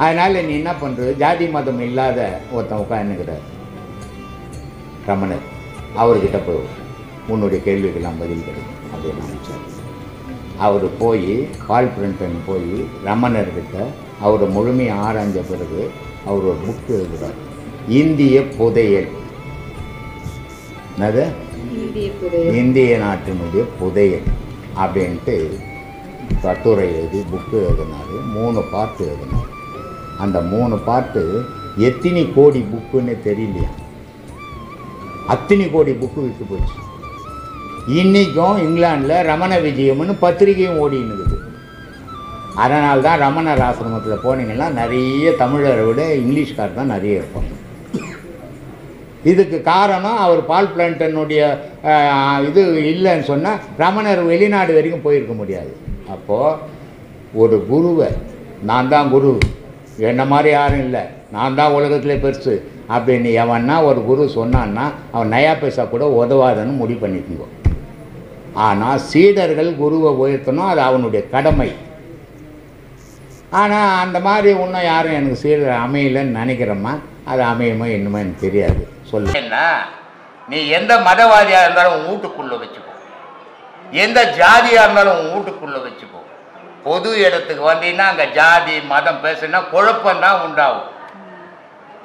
அதனால் நீ என்ன பண்ணுறது, ஜாதி மதம் இல்லாத ஒருத்தன் உட்காந்துக்கிறார் ரமணர், அவர்கிட்ட போய் உன்னுடைய கேள்விக்கெல்லாம் பதில் கிடைக்கும் அப்படின்னு நினச்சார். அவர் போய் பால் பிரண்டன் போய் ரமணர்கிட்ட அவரை முழுமையாக ஆராய்ஞ்ச பிறகு அவர் ஒரு புக்கு எழுதுகிறார், இந்திய புதையல். என்னது? இந்திய நாட்டினுடைய புதையல் அப்படின்ட்டு கட்டுரை எழுதி புக்கு எழுதினார். 3 பார்ட்டு எழுதினார். அந்த 3 பார்ட்டு எத்தனை கோடி புக்குன்னு தெரியலையா, அத்தனை கோடி புக்கு விட்டு போச்சு. இன்றைக்கும் இங்கிலாண்டில் ரமண விஜயம்னு பத்திரிகையும் ஓடின்னு இருக்குது. அதனால்தான் ரமணர் ஆசிரமத்தில் போனீங்கன்னா நிறைய தமிழரை விட இங்கிலீஷ்கார் தான் நிறைய இருப்பாங்க. இதுக்கு காரணம் அவர் பால் பிளான்டனுடைய இது இல்லைன்னு சொன்னால் ரமணர் வெளிநாடு வரைக்கும் போயிருக்க முடியாது. அப்போது ஒரு குருவை, நான் தான் குரு, என்ன மாதிரி யாரும் இல்லை, நான் தான் உலகத்திலே பெருசு அப்படின்னு எவன்னா ஒரு குரு சொன்னான்னா அவன் நயா பைசா கூட உதவாதன்னு முடிவு பண்ணிக்குவோம். ஆனால் சீடர்கள் குருவை உயர்த்தணும், அது அவனுடைய கடமை. ஆனால் அந்த மாதிரி இன்னும் யாரும் எனக்கு சீடர் அமையலைன்னு நினைக்கிறோமா, அது அமையுமோ என்னமோ எனக்கு தெரியாது. சொல்லு. என்ன, நீ எந்த மதவாதியாக இருந்தாலும் உன் வீட்டுக்குள்ளே வச்சுக்கோ, எந்த ஜாதியாக இருந்தாலும் உன் வீட்டுக்குள்ளே வச்சுக்கோ. பொது இடத்துக்கு வந்தீங்கன்னா அங்கே ஜாதி மதம் பேசுனா குழப்பம்தான் உண்டாகும்.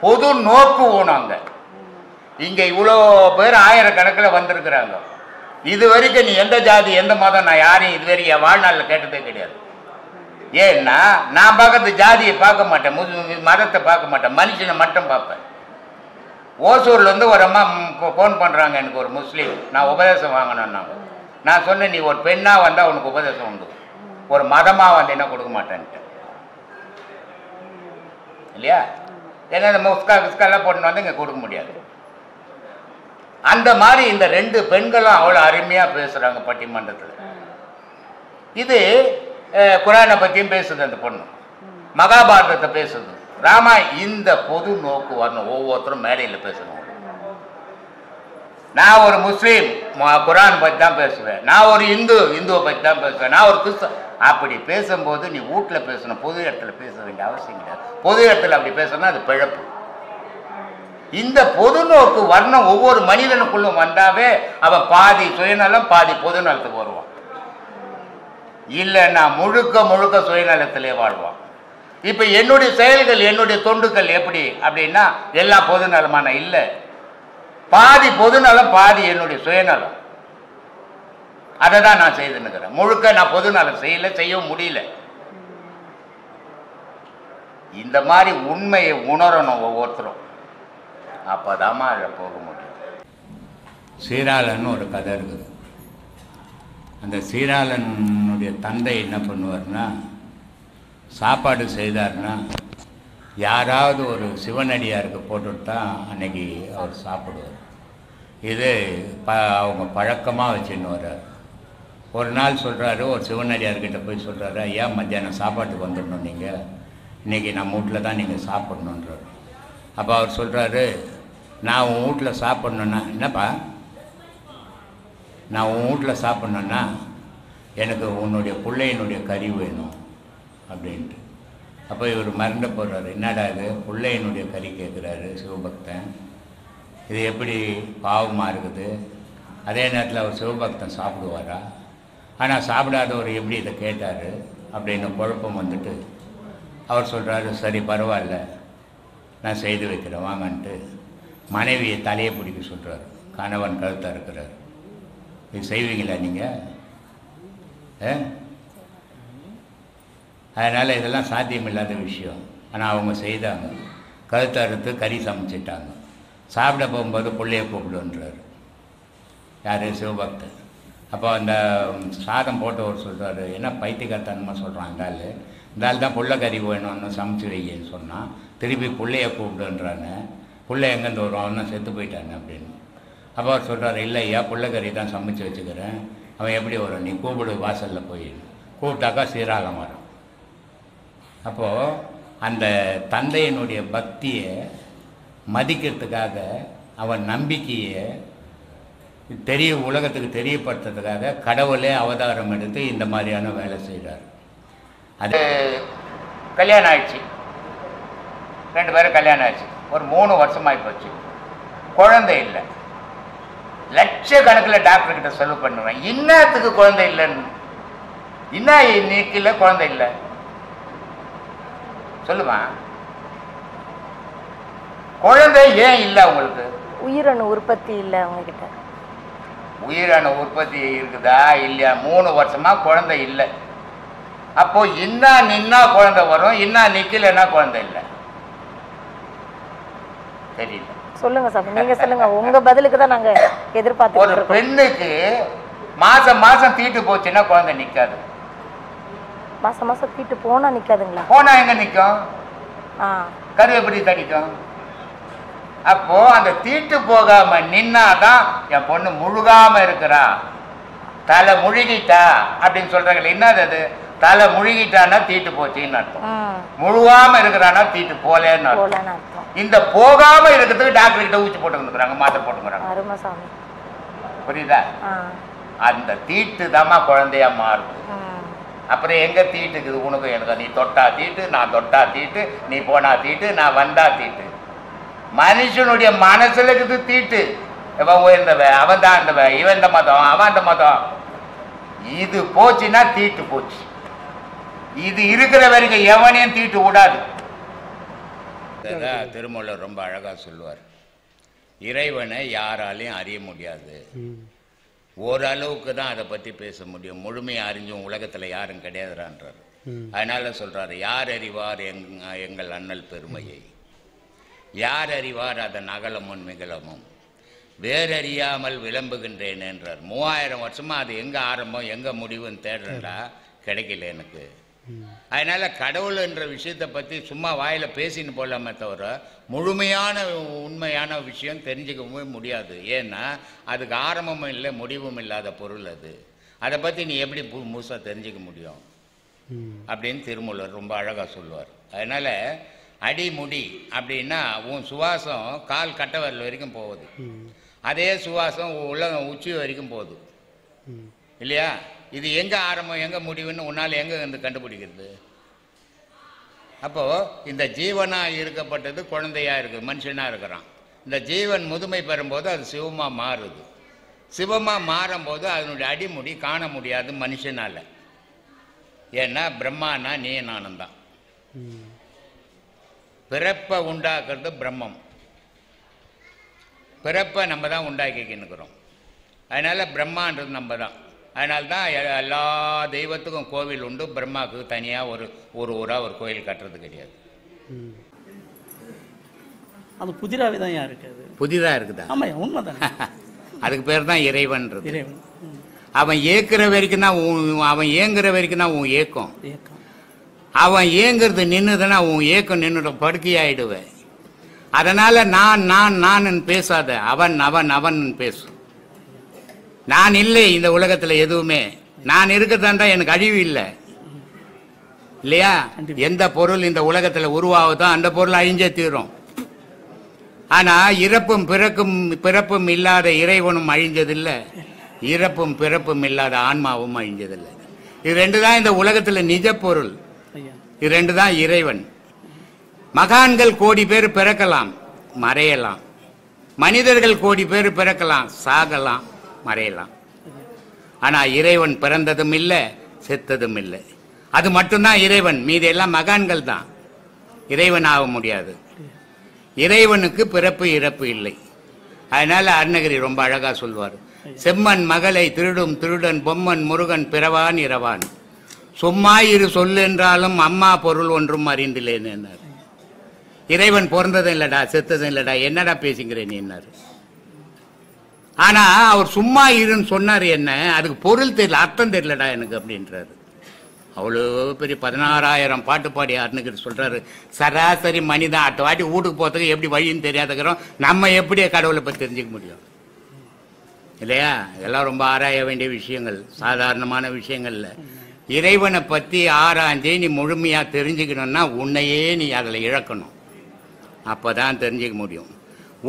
பொது நோக்கு வேணும். அங்கே இங்கே இவ்வளோ பேர் ஆயிரக்கணக்கில் வந்திருக்கிறாங்க. இது வரைக்கும் நீ எந்த ஜாதி எந்த மதம் நான் யாரையும் இது வரைக்கும் என் வாழ்நாளில் கேட்டதே கிடையாது. ஏன்னா நான் பார்க்கறது ஜாதியை பார்க்க மாட்டேன், மதத்தை பார்க்க மாட்டேன், மனுஷனை மட்டும் பார்ப்பேன். ஓசூர்லேருந்து ஒரு அம்மா ஃபோன் பண்ணுறாங்க, எனக்கு ஒரு முஸ்லீம், நான் உபதேசம் வாங்கணுன்னாங்க. நான் சொன்னேன், நீ ஒரு பெண்ணாக வந்தால் உனக்கு உபதேசம் உண்டு, ஒரு மதமாக வந்தீங்கன்னா கொடுக்க மாட்டேன்ட்டு. இல்லையா? ஏன்னா இந்த முஸ்கா கிஸ்காலாம் போட்டுன்னு வந்து இங்கே கொடுக்க முடியாது. அந்த மாதிரி இந்த 2 பெண்களும் அவ்வளோ அருமையாக பேசுகிறாங்க பட்டிமன்றத்தில். இது குரானை பற்றியும் பேசுது அந்த பொண்ணு, மகாபாரதத்தை பேசுது, ராமா. இந்த பொது நோக்கு வரணும், ஒவ்வொருத்தரும் மேடையில் பேசணும். நான் ஒரு முஸ்லீம் குரான் பற்றி தான் பேசுவேன், நான் ஒரு இந்துவை பற்றி தான் பேசுவேன், நான் ஒரு கிறிஸ்தவ. அப்படி பேசும்போது நீ வீட்டில் பேசணும், பொது இடத்துல பேச வேண்டிய அவசியம் கிடையாது. பொது இடத்துல அப்படி பேசணும்னா அது பிழப்பு. இந்த பொது நோக்கு வரணும், ஒவ்வொரு மனிதனுக்குள்ளும் வந்தாவே அவன் பாதி சுயநலம் பாதி பொது நலத்துக்கு வருவான். இல்லைன்னா முழுக்க சுயநலத்திலே வாழ்வான். இப்போ என்னுடைய செயல்கள் என்னுடைய தொண்டுகள் எப்படி அப்படின்னா எல்லாம் பொது நலமான இல்லை, பாதி பொதுநலம் பாதி என்னுடைய சுயநலம். அதை தான் நான் செய்துன்னுக்கிறேன். முழுக்க நான் பொதுநலம் செய்யவும் முடியல. இந்த மாதிரி உண்மையை உணரணும் ஒவ்வொருத்தரும், அப்போதாம்மா அதில் போக முடியும். சீராளன்னு ஒரு கதை இருக்குது. அந்த சீராளனுடைய தந்தை என்ன பண்ணுவார்னா, சாப்பாடு செய்தார்னா யாராவது ஒரு சிவனடியாருக்கு போட்டுவிட்டா அன்னைக்கு அவர் சாப்பிடுவார். இது அவங்க பழக்கமாக வச்சுன்னு வர்றார். ஒரு நாள் சொல்கிறாரு, ஒரு சிவனடியார்கிட்ட போய் சொல்கிறாரு, ஐயா மத்தியானம் சாப்பாட்டுக்கு வந்துடணும், நீங்கள் இன்றைக்கி நம்ம வீட்டில் தான் நீங்கள் சாப்பிட்ணுன்றார். அப்போ அவர் சொல்கிறாரு, நான் உன் வீட்டில் சாப்பிட்ணுன்னா, என்னப்பா நான் உன் வீட்டில் சாப்பிட்ணுன்னா எனக்கு உன்னுடைய பிள்ளையினுடைய கறி வேணும் அப்படின்ட்டு. அப்போ இவர் மறந்து போடுறாரு, என்னடா இது பிள்ளையினுடைய கறி கேட்குறாரு சிவபக்தன், இது எப்படி பாவமாக இருக்குது. அதே நேரத்தில் அவர் சிவபக்தன் சாப்பிடுவாரா, ஆனால் சாப்பிடாதவர் எப்படி இதை கேட்டார் அப்படின்னு குழப்பம் வந்துட்டு அவர் சொல்கிறாரு, சரி பரவாயில்ல நான் செய்து வைக்கிறேன் வாங்கன்ட்டு மனைவியை தலையை பிடிக்க சொல்கிறார். கணவன் கழுத்தாக இருக்கிறார். இது செய்வீங்களா நீங்கள்? அதனால் இதெல்லாம் சாத்தியமில்லாத விஷயம். ஆனால் அவங்க செய்தாங்க. கழுத்தை அறுத்து கறி சமைச்சிட்டாங்க. சாப்பிட போகும்போது பிள்ளைய கூப்பிடுன்றார். யார்? சிவபக்தன். அப்போ அந்த சாதம் போட்டவர் சொல்கிறாரு, என்ன பைத்தியக்காரத்தனமாக சொல்கிறான் இந்த ஆள் தான் புள்ள கறி வேணும்னு சமைச்சு வைன்னு சொன்னான், திருப்பி பிள்ளைய கூப்பிடுன்றானே, பிள்ளை எங்கேருந்து வரும், அவன் செத்து போயிட்டானே அப்படின்னு. அப்போ அவர் சொல்கிறாரு, இல்லை ஐயா புள்ள கறி தான் சமைச்சு வச்சுக்கிறேன், அவன் எப்படி வரும், நீ கூப்பிடு வாசலில் போய். கூப்பிட்டாக்கா சீராளம் வரும். அப்போது அந்த தந்தையினுடைய பக்தியை மதிக்கிறதுக்காக, அவன் நம்பிக்கையை உலகத்துக்கு தெரியப்படுத்துறதுக்காக கடவுளே அவதாரம் எடுத்து இந்த மாதிரியான வேலை செய்கிறார். அது கல்யாணம் ஆயிடுச்சு, 2 பேரும் கல்யாணம் ஆயிடுச்சு. ஒரு 3 வருஷமாகி போச்சு, குழந்தை இல்லை. லட்சக்கணக்கில் டாக்டர்கிட்ட செலவு பண்ணுவேன், இன்னத்துக்கு குழந்தை இல்லைன்னு. இன்னும் இன்னைக்கு இல்லை குழந்தை இல்லை சொல்லுமா? குழந்தை ஏன் இல்லை உங்களுக்கு? உயிரணு உற்பத்தி இல்லை அவங்ககிட்ட. உயிரணு உற்பத்தி இருக்குதா இல்லையா? 3 வருஷமா குழந்தை இல்லை. அப்போ இன்னா நின்னா குழந்தை வரும், இன்னா நிக்கலன்னா குழந்தை இல்லை. தெரியல. சொல்லுங்க சார், நீங்க சொல்லுங்க, உங்க பதிலுக்கு தான் நாங்க எதிர்பார்த்து. ஒரு பெண்ணுக்கு மாசம் மாசம் தீட்டு போச்சுன்னா குழந்தை நிக்காது. மாசம் மாசம் தீட்டு போனா நிக்காதுங்களா? போனா எங்க நிக்கும்? கரு எப்படி தடிக்கும்? அப்போ அந்த தீட்டு போகாம நின்னாதான் என் பொண்ணு முழுகாம இருக்கிறா, தலை முழுகிட்டா அப்படின்னு சொல்றாங்க. என்னது அது? தலை முழுகிட்டான்னா தீட்டு போச்சுன்னு அர்த்தம், முழுகாம இருக்கிறான்னா தீட்டு போலேன்னு அர்த்தம். இந்த போகாம இருக்கிறதுக்கு டாக்டர் கிட்ட ஊசி போட்டுக்கிறாங்க, மாத்திரை போட்டுக்கிறாங்க. புரியுதா? அந்த தீட்டு தாம்மா குழந்தையா மாறுது. அப்புறம் எங்க தீட்டுக்குது உனக்கு எனக்கு? நீ தொட்டா தீட்டு, நான் தொட்டா தீட்டு, நீ போனா தீட்டு, நான் வந்தா தீட்டு. மனுஷனுடைய மனசுல இருக்குது தீட்டு. இவன் உயர்ந்தவன், அவன் தாழ்ந்தவன், இவன் இந்த மதம், அவன் அந்த மதம். இது போச்சுன்னா தீட்டு போச்சு. இது இருக்கிற வரைக்கும் எவனையும் தீட்டு விடாது. திருமூலர் ரொம்ப அழகா சொல்லுவார், இறைவனை யாராலையும் அறிய முடியாது, ஓரளவுக்கு தான் அதை பற்றி பேச முடியும், முழுமையாக அறிஞ்சும் உலகத்தில் யாரும் கிடையாதுறான்றார். அதனால சொல்றாரு, யார் அறிவார் எங்கள் அண்ணல் பெருமையை, யார் அறிவார் அதன் அகலமும் மிகலமும், வேறறியாமல் விளம்புகின்றேன் என்றார். 3000 வருஷமா அது எங்க ஆரம்பம் எங்க முடிவுன்னு தேடுறா, கிடைக்கல எனக்கு. அதனால கடவுள் என்ற விஷயத்தை பற்றி சும்மா வாயில பேசின்னு போடலாமே தவிர முழுமையான உண்மையான விஷயம் தெரிஞ்சுக்கவே முடியாது. ஏன்னா அதுக்கு ஆரம்பமும் இல்லை முடிவும் இல்லாத பொருள் அது. அதை பற்றி நீ எப்படி முழுசா தெரிஞ்சுக்க முடியும் அப்படின்னு திருமூலர் ரொம்ப அழகா சொல்லுவார். அதனால அடிமுடி அப்படின்னா உன் சுவாசம் கால் கட்டவரல் வரைக்கும் போகுது, அதே சுவாசம் உலகம் உச்சி வரைக்கும் போகுது இல்லையா? இது எங்க ஆரம்பம் எங்க முடிவுன்னு உன்னால எங்க வந்து கண்டுபிடிக்கிறது? அப்போ இந்த ஜீவனா இருக்கப்பட்டது குழந்தையா இருக்கு, மனுஷனா இருக்கிறான். இந்த ஜீவன் முதுமை பெறும்போது அது சிவமா மாறுது. சிவமா மாறும்போது அதனுடைய அடிமுடி காண முடியாது மனுஷனால. ஏன்னா பிரம்மானா நீ நானும் தான். பிறப்பை உண்டாக்குறது பிரம்மம், பிறப்பை நம்ம தான் உண்டாக்கிக்கின்னுக்கிறோம். அதனால பிரம்மான்றது நம்ம தான். அதனால்தான் எல்லா தெய்வத்துக்கும் கோவில் உண்டு, பிரம்மாவுக்கு தனியாக ஒரு ஊராக ஒரு கோயில் கட்டுறது கிடையாது. அது புதிராவே தான் இருக்குது. புதிதாக இருக்குதா? ஆமாம், உண்மைதான். அதுக்கு பேர் தான் இறைவன்றது. அவன் ஏற்கிற வரைக்கும் தான் அவன் ஏங்குற வரைக்கும் தான் உன் ஏக்கம். அவன் ஏங்குறது நின்றுதுன்னா உன் ஏக்கம் நின்றுட படுக்கையாயிடுவேன். அதனால நான் நான் நான் பேசாத, அவன் அவன் அவன் பேசு. நான் இல்லை இந்த உலகத்துல எதுவுமே. நான் இருக்கதான் எனக்கு அழிவு இல்லை இல்லையா? எந்த பொருள் இந்த உலகத்துல உருவாகுதோ அந்த பொருள் அழிஞ்சே தீரும். ஆனா இறப்பும் பிறப்பும் இல்லாத இறைவனும் அழிஞ்சதில்லை, இறப்பும் பிறப்பும் இல்லாத ஆன்மாவும் அழிஞ்சதில்லை. இது ரெண்டு தான் இந்த உலகத்துல நிஜ பொருள். இது ரெண்டு தான் இறைவன். மகான்கள் கோடி பேர் பிறக்கலாம், மறையலாம். மனிதர்கள் கோடி பேர் பிறக்கலாம், சாகலாம், மறையலாம். ஆனா இறைவன் பிறந்ததும் இல்லை, செத்ததும் இல்லை. அது மட்டும்தான் இறைவன். மீது எல்லாம் மகான்கள் தான். இறைவன் ஆக முடியாது. இறைவனுக்கு பிறப்பு இறப்பு இல்லை. அதனால அருணகிரி ரொம்ப அழகா சொல்வார், செம்மன் மகளை திருடும் திருடன் பொம்மன் முருகன் பிறவான் இரவான், சும்மா இரு சொல்லு என்றாலும் அம்மா பொருள் ஒன்றும் அறிந்தில்லேன்னு என்னார். இறைவன் பிறந்ததும் இல்லடா, செத்ததும் இல்லடா, என்னடா பேசுகிறேன் என்னாரு. ஆனா அவர் சும்மா இருன்னு சொன்னார். என்ன அதுக்கு பொருள் தெரியல, அர்த்தம் தெரியலடா எனக்கு அப்படின்றாரு. அவ்வளோ பெரிய 16,000 பாட்டு பாடி அருணகிரி சொல்றாரு, சராசரி மனிதன் அட்ட வாட்டி வீட்டுக்கு போறதுக்கு எப்படி வழின்னு தெரியாதுக்கிறோம், நம்ம எப்படி கடவுளை பற்றி தெரிஞ்சுக்க முடியும் இல்லையா? இதெல்லாம் ரொம்ப ஆராய வேண்டிய விஷயங்கள், சாதாரணமான விஷயங்கள்ல. இறைவனை பற்றி ஆராய்ஞ்சு நீ முழுமையா தெரிஞ்சுக்கணும்னா உன்னையே நீ அதில் இழக்கணும், அப்பதான் தெரிஞ்சுக்க முடியும்.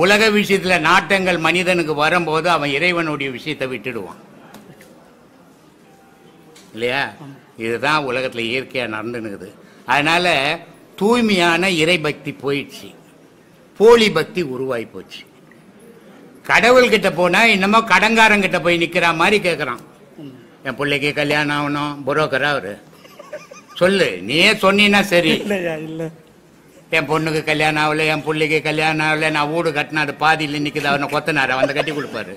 உலக விஷயத்துல நாட்டங்கள் மனிதனுக்கு வரும்போது அவன் இறைவனுடைய விஷயத்தை விட்டுடுவான் இல்லையா? இதுதான் உலகத்துல இயற்கையா நடந்துனுக்குது. அதனால தூய்மையான இறை பக்தி போயிடுச்சு, போலி பக்தி உருவாகி போச்சு. கடவுள்கிட்ட போனா என்னமோ கடங்காரங்கிட்ட போய் நிக்கிற மாதிரி கேட்கறான். என் பிள்ளைக்கு கல்யாணம் ஆகணும், புரோக்கரா அவரு சொல்லு, நீயே சொன்னீன்னா சரி. என் பொண்ணுக்கு கல்யாணம் ஆகல, என் பிள்ளைக்கு கல்யாணம் ஆகல, நான் வீடு கட்டினா அது பாதியில் நிற்குது, அவனை கொத்தனார வந்து கட்டி கொடுப்பாரு.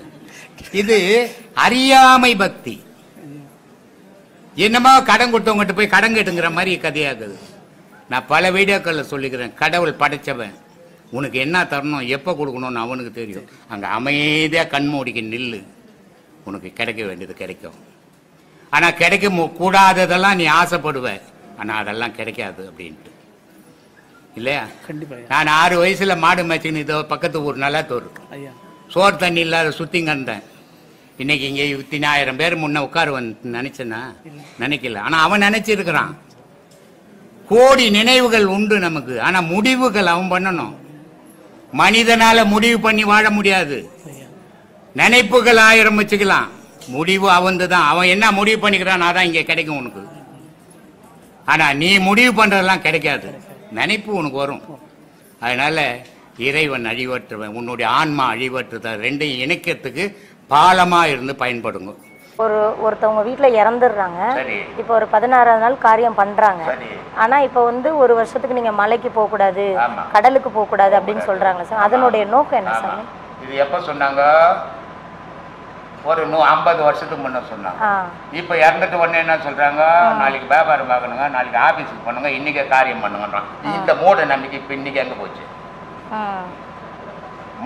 இது அறியாமை பக்தி. என்னமோ கடன் கொடுத்தவங்ககிட்ட போய் கடன் கேட்டுங்கிற மாதிரி கதையாகுது. நான் பல வீடியோக்களில் சொல்லிக்கிறேன், கடவுள் படைச்சவன், உனக்கு என்ன தரணும் எப்போ கொடுக்கணும்னு அவனுக்கு தெரியும். அங்கே அமைதியாக கண்மூடிக்கு நில்லு, உனக்கு கிடைக்க வேண்டியது கிடைக்கும். ஆனால் கிடைக்க கூடாததெல்லாம் நீ ஆசைப்படுவ, ஆனால் அதெல்லாம் கிடைக்காது அப்படின்ட்டு இல்லையா? நான் 6 வயசுல மாடு மேய்ச்சின்னு இதோ பக்கத்து ஊர் நல்லாத்தூர் சோறு தண்ணி இல்லாத சுத்திங்க இருந்தேன். இன்னைக்கு இங்கே 10,000 பேர் முன்ன உட்காரு வந்து நினைச்சேன்னா நினைக்கல. ஆனா அவன் நினைச்சிருக்கிறான். கோடி நினைவுகள் உண்டு நமக்கு, ஆனா முடிவுகள் அவன் பண்ணணும். மனிதனால முடிவு பண்ணி வாழ முடியாது. நினைப்புகள் 1000 வச்சுக்கலாம், முடிவு அவந்து தான். அவன் என்ன முடிவு பண்ணிக்கிறான் அதான் இங்கே கிடைக்கும் உனக்கு. ஆனால் நீ முடிவு பண்ணுறதெல்லாம் கிடைக்காது. நினைப்பு உனக்கு வரும். அதனால இறைவன் அழிவற்றுவன், உன்னுடைய ஆன்மா அழிவற்றுதான். ரெண்டையும் இணைக்கிறதுக்கு பாலமாக இருந்து பயன்படுங்க. ஒருத்தவங்க வீட்டுல இறந்துடுறாங்க. இப்போ ஒரு 16ஆவது நாள் காரியம் பண்றாங்க. ஆனா இப்போ வந்து ஒரு வருஷத்துக்கு நீங்க மலைக்கு போக கூடாது, கடலுக்கு போக கூடாது அப்படின்னு சொல்றாங்க சார். அதனுடைய நோக்கம் என்ன சார்? இது எப்ப சொன்னாங்க? ஒரு 50 வருஷத்துக்கு முன்ன சொன்னாங்க. இப்ப இறந்துட்டு உடனே என்ன சொல்றாங்க? நாளைக்கு வியாபாரம் பார்க்கணுங்க, நாளைக்கு ஆபீஸுக்கு பண்ணுங்க, இன்னைக்கு காரியம் பண்ணுங்கன்றான். இந்த மூட நம்பிக்கை இப்ப இன்னைக்கு எங்க போச்சு?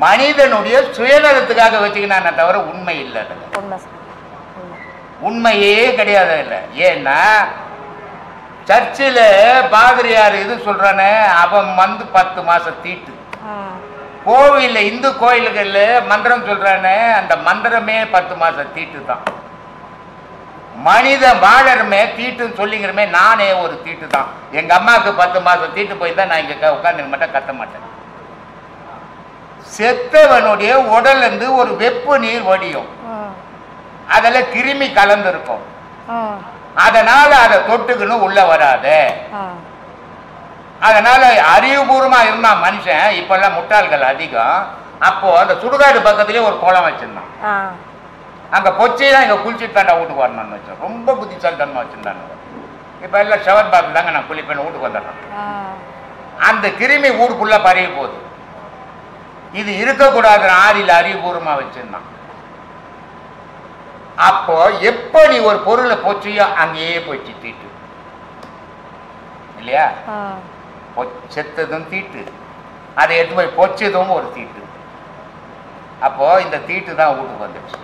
மனிதனுடைய சுயநலத்துக்காக வச்சுக்கினானே தவிர உண்மை இல்லை. உண்மையே கிடையாது. இல்லை. ஏன்னா சர்ச்சில் பாதிரியார் இது சொல்றானே, அவன் வந்து 10 மாசம் தீட்டு. கோவில்ல இந்து கோயில்கள்ல மந்திரம் சொல்றானே, அந்த மந்திரமே 10 மாசம் தீட்டு தான். மனிதன் வாழறமே தீட்டுன்னு சொல்லிங்கிறமே நானே ஒரு தீட்டு தான். எங்க அம்மாவுக்கு 10 மாசம் தீட்டு போயிருந்தா நான் இங்க உட்காந்து மாட்டேன், கத்த மாட்டேன். செத்தவனுடைய உடல் இருந்து ஒரு வெப்பு நீர் வடியும், அதுல கிருமி கலந்து இருக்கும். அதனால அதை தொட்டுக்கணும் உள்ள வராது. அதனால அறிவுபூர்வமா இருந்தா மனுஷன். இப்பெல்லாம் முட்டாள்கள் அதிகம். அப்போ அந்த சுடுகாடு பக்கத்துலயே ஒரு குளம் வச்சிருந்தான். அங்க பொச்சையெல்லாம் இங்க குளிச்சுட்டு தாண்டா வீட்டுக்கு வரணும்னு வச்சோம். ரொம்ப புத்திசாலித்தனமா வச்சிருந்தாங்க. இப்ப எல்லாம் ஷவர் பாத்து தாங்க நான் குளிப்பேன், வீட்டுக்கு வந்துடுறேன். அந்த கிருமி ஊருக்குள்ள பரவி போகுது. இது இருக்கக்கூடாது. ஆறில் அறிவுபூர்வமா வச்சிருந்தான். அப்போ எப்ப நீ ஒரு பொருளை போச்சியோ அங்கேயே போய் தீட்டு இல்லையா? செத்ததும் தீட்டு, அதை எடுத்து போய் பொச்சதும் ஒரு தீட்டு. அப்போ இந்த தீட்டு தான் வீட்டுக்கு வந்துடுச்சு.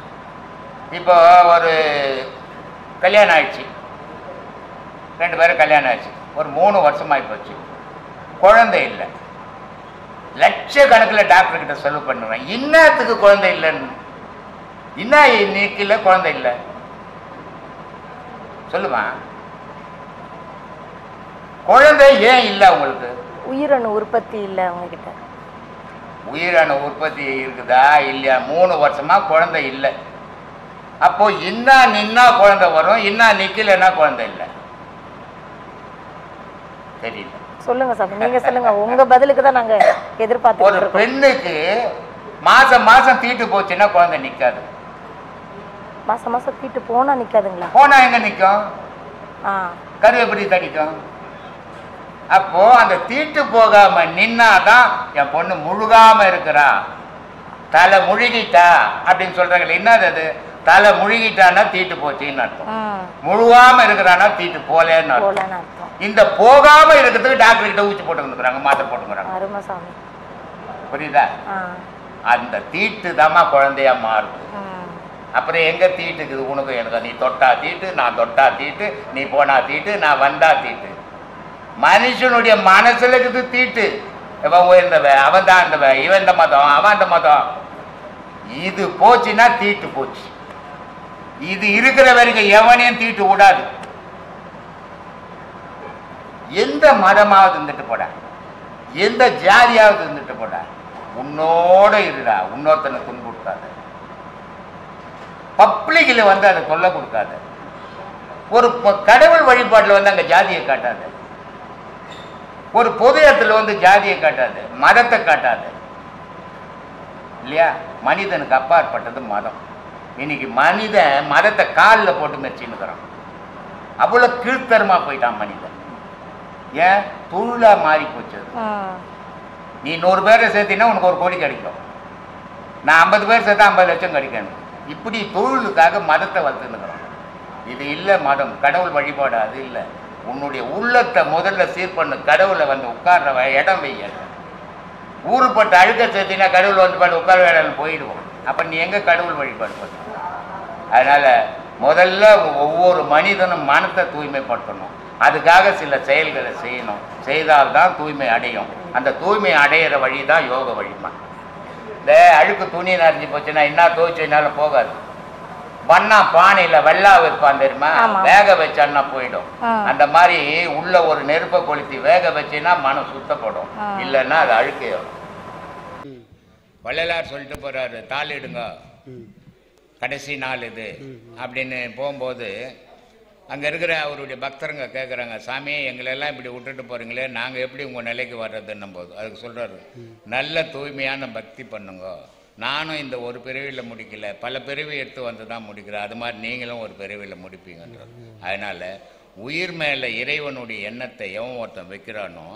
இப்போ ஒரு கல்யாணம் ஆயிடுச்சு, 2 பேரும் கல்யாணம் ஆயிடுச்சு, ஒரு 3 வருஷமாகி போச்சு, குழந்தை இல்லை. லட்சக்கணக்கில் டாக்டர் கிட்ட செலவு பண்ணுவேன். இன்னத்துக்கு குழந்தை இல்லைன்னு, இன்னும் இன்னைக்கு குழந்தை இல்லை சொல்லுமா? குழந்தை ஏன் இல்லை உங்களுக்கு? உயிரணு உற்பத்தி இல்லை உங்ககிட்ட. உயிரணு உற்பத்தி இருக்குதா இல்லையா? 3 வருஷமா குழந்தை இல்லை. அப்போ இன்னா நின்னா குழந்தை வரும், இன்னா நிக்கலன்னா குழந்தை இல்லை. தெரியல. சொல்லுங்க சார், நீங்க சொல்லுங்க. உங்க பதிலுக்கு தான் நாங்க எதிர்பார்த்து. ஒரு பெண்ணுக்கு மாசம் மாசம் தீட்டு போச்சுன்னா குழந்தை நிக்காது. மாசம் மாசம் தீட்டு போனா நிக்காதுங்களா? போனா எங்க நிக்கும்? கருவேப்படி தடிக்கும். அப்போ அந்த தீட்டு போகாம நின்னாதான் என் பொண்ணு முழுகாம இருக்கிறா, தலை முழுகிட்டா அப்படின்னு சொல்றாங்க. என்னது அது? தலை முழுகிட்டான்னா தீட்டு போச்சுன்னு அர்த்தம். முழுகாம இருக்கிறான்னா தீட்டு போலேன்னு அர்த்தம். இந்த போகாம இருக்கிறதுக்கு டாக்டர் கிட்ட ஊசி போட்டுக்கிறாங்க, மாத்திரை போட்டுக்கிறாங்க. புரியுதா? அந்த தீட்டு தாமா குழந்தையா மாறுது. அப்புறம் எங்க தீட்டுக்குது உனக்கு எனக்கு? நீ தொட்டா தீட்டு, நான் தொட்டா தீட்டு, நீ போனா தீட்டு, நான் வந்தா தீட்டு. மனுஷனுடைய மனசுல இருக்குது தீட்டு. இவன் உயர்ந்தவ, அவன் தான் இருந்தவ, இவன் இந்த மதம், அவன் அந்த மதம். இது போச்சுன்னா தீட்டு போச்சு. இது இருக்கிற வரைக்கும் எவனையும் தீட்டு விடாது. எந்த மதமாவது இருந்துட்டு போட, எந்த ஜாதியாவது இருந்துட்டு போட, உன்னோட இருடா, இன்னொருத்தனை துன்புறுத்தாது. பப்ளிக்கில் வந்து அதை சொல்ல கொடுக்காது. ஒரு கடவுள் வழிபாட்டில் வந்து அங்கே ஜாதியை காட்டாது. ஒரு பொது இடத்துல வந்து ஜாதியை காட்டாது, மதத்தை காட்டாது இல்லையா? மனிதனுக்கு அப்பாற்பட்டது மதம். இன்னைக்கு மனிதன் மதத்தை காலில் போட்டு மெச்சின்னுக்கிறான். அவ்வளோ கீழ்த்தரமா போயிட்டான் மனிதன். ஏன்? தொழிலா மாறி போச்சு. நீ 100 பேரை சேர்த்தினா உனக்கு 1 கோடி கிடைக்கும், நான் 50 பேர் சேர்த்தா 50 லட்சம் கிடைக்கணும். இப்படி தொழிலுக்காக மதத்தை வளர்த்துன்னுக்கிறோம். இது இல்லை மதம், கடவுள் வழிபாடு அது இல்லை. உன்னுடைய உள்ளத்தை முதல்ல சீர் பண்ணு. கடவுளை வந்து உட்கார்ற இடம் வைய. ஊருப்பட்ட அழுக்க சேர்த்தினா கடவுள் வந்து பாட்டு உட்கார வேலைன்னு போயிடுவோம். அப்போ நீ எங்கே கடவுள் வழிபாடு பண்ண? அதனால் முதல்ல ஒவ்வொரு மனிதனும் மனத்தை தூய்மைப்படுத்தணும். அதுக்காக சில செயல்களை செய்யணும். செய்தால்தான் தூய்மை அடையும். அந்த தூய்மை அடையிற வழி தான் யோக வழிமா. இந்த அழுக்கு துணி நரைஞ்சி போச்சுன்னா என்ன துவைச்சனால போகாது. பண்ணா பானையில் வெள்ளா வைப்பான் தெரியுமா? வேக வச்சான்னா போயிடும். அந்த மாதிரி உள்ள ஒரு நெருப்பை கொளுத்தி வேக வச்சுன்னா மனம் சுத்தப்படும், இல்லைன்னா அது அழுக்கையும். வள்ளலார் சொல்லிட்டு போறாரு, தாளிடுங்க கடைசி நாள் இது அப்படின்னு போகும்போது அங்கே இருக்கிற அவருடைய பக்தருங்க கேட்குறாங்க, சாமி எங்களெல்லாம் இப்படி விட்டுட்டு போகிறீங்களே, நாங்கள் எப்படி உங்கள் நிலைக்கு வர்றதுன்னும் போது அதுக்கு சொல்கிறாரு, நல்ல தூய்மையான பக்தி பண்ணுங்க. நானும் இந்த ஒரு பிறவியில் முடிக்கல, பல பிறவி எடுத்து வந்து தான் முடிக்கிறேன். அது மாதிரி நீங்களும் ஒரு பிறவியில் முடிப்பீங்கன்றார். அதனால் உயிர் மேலே இறைவனுடைய எண்ணத்தை எவன் ஒருத்தன் வைக்கிறானோ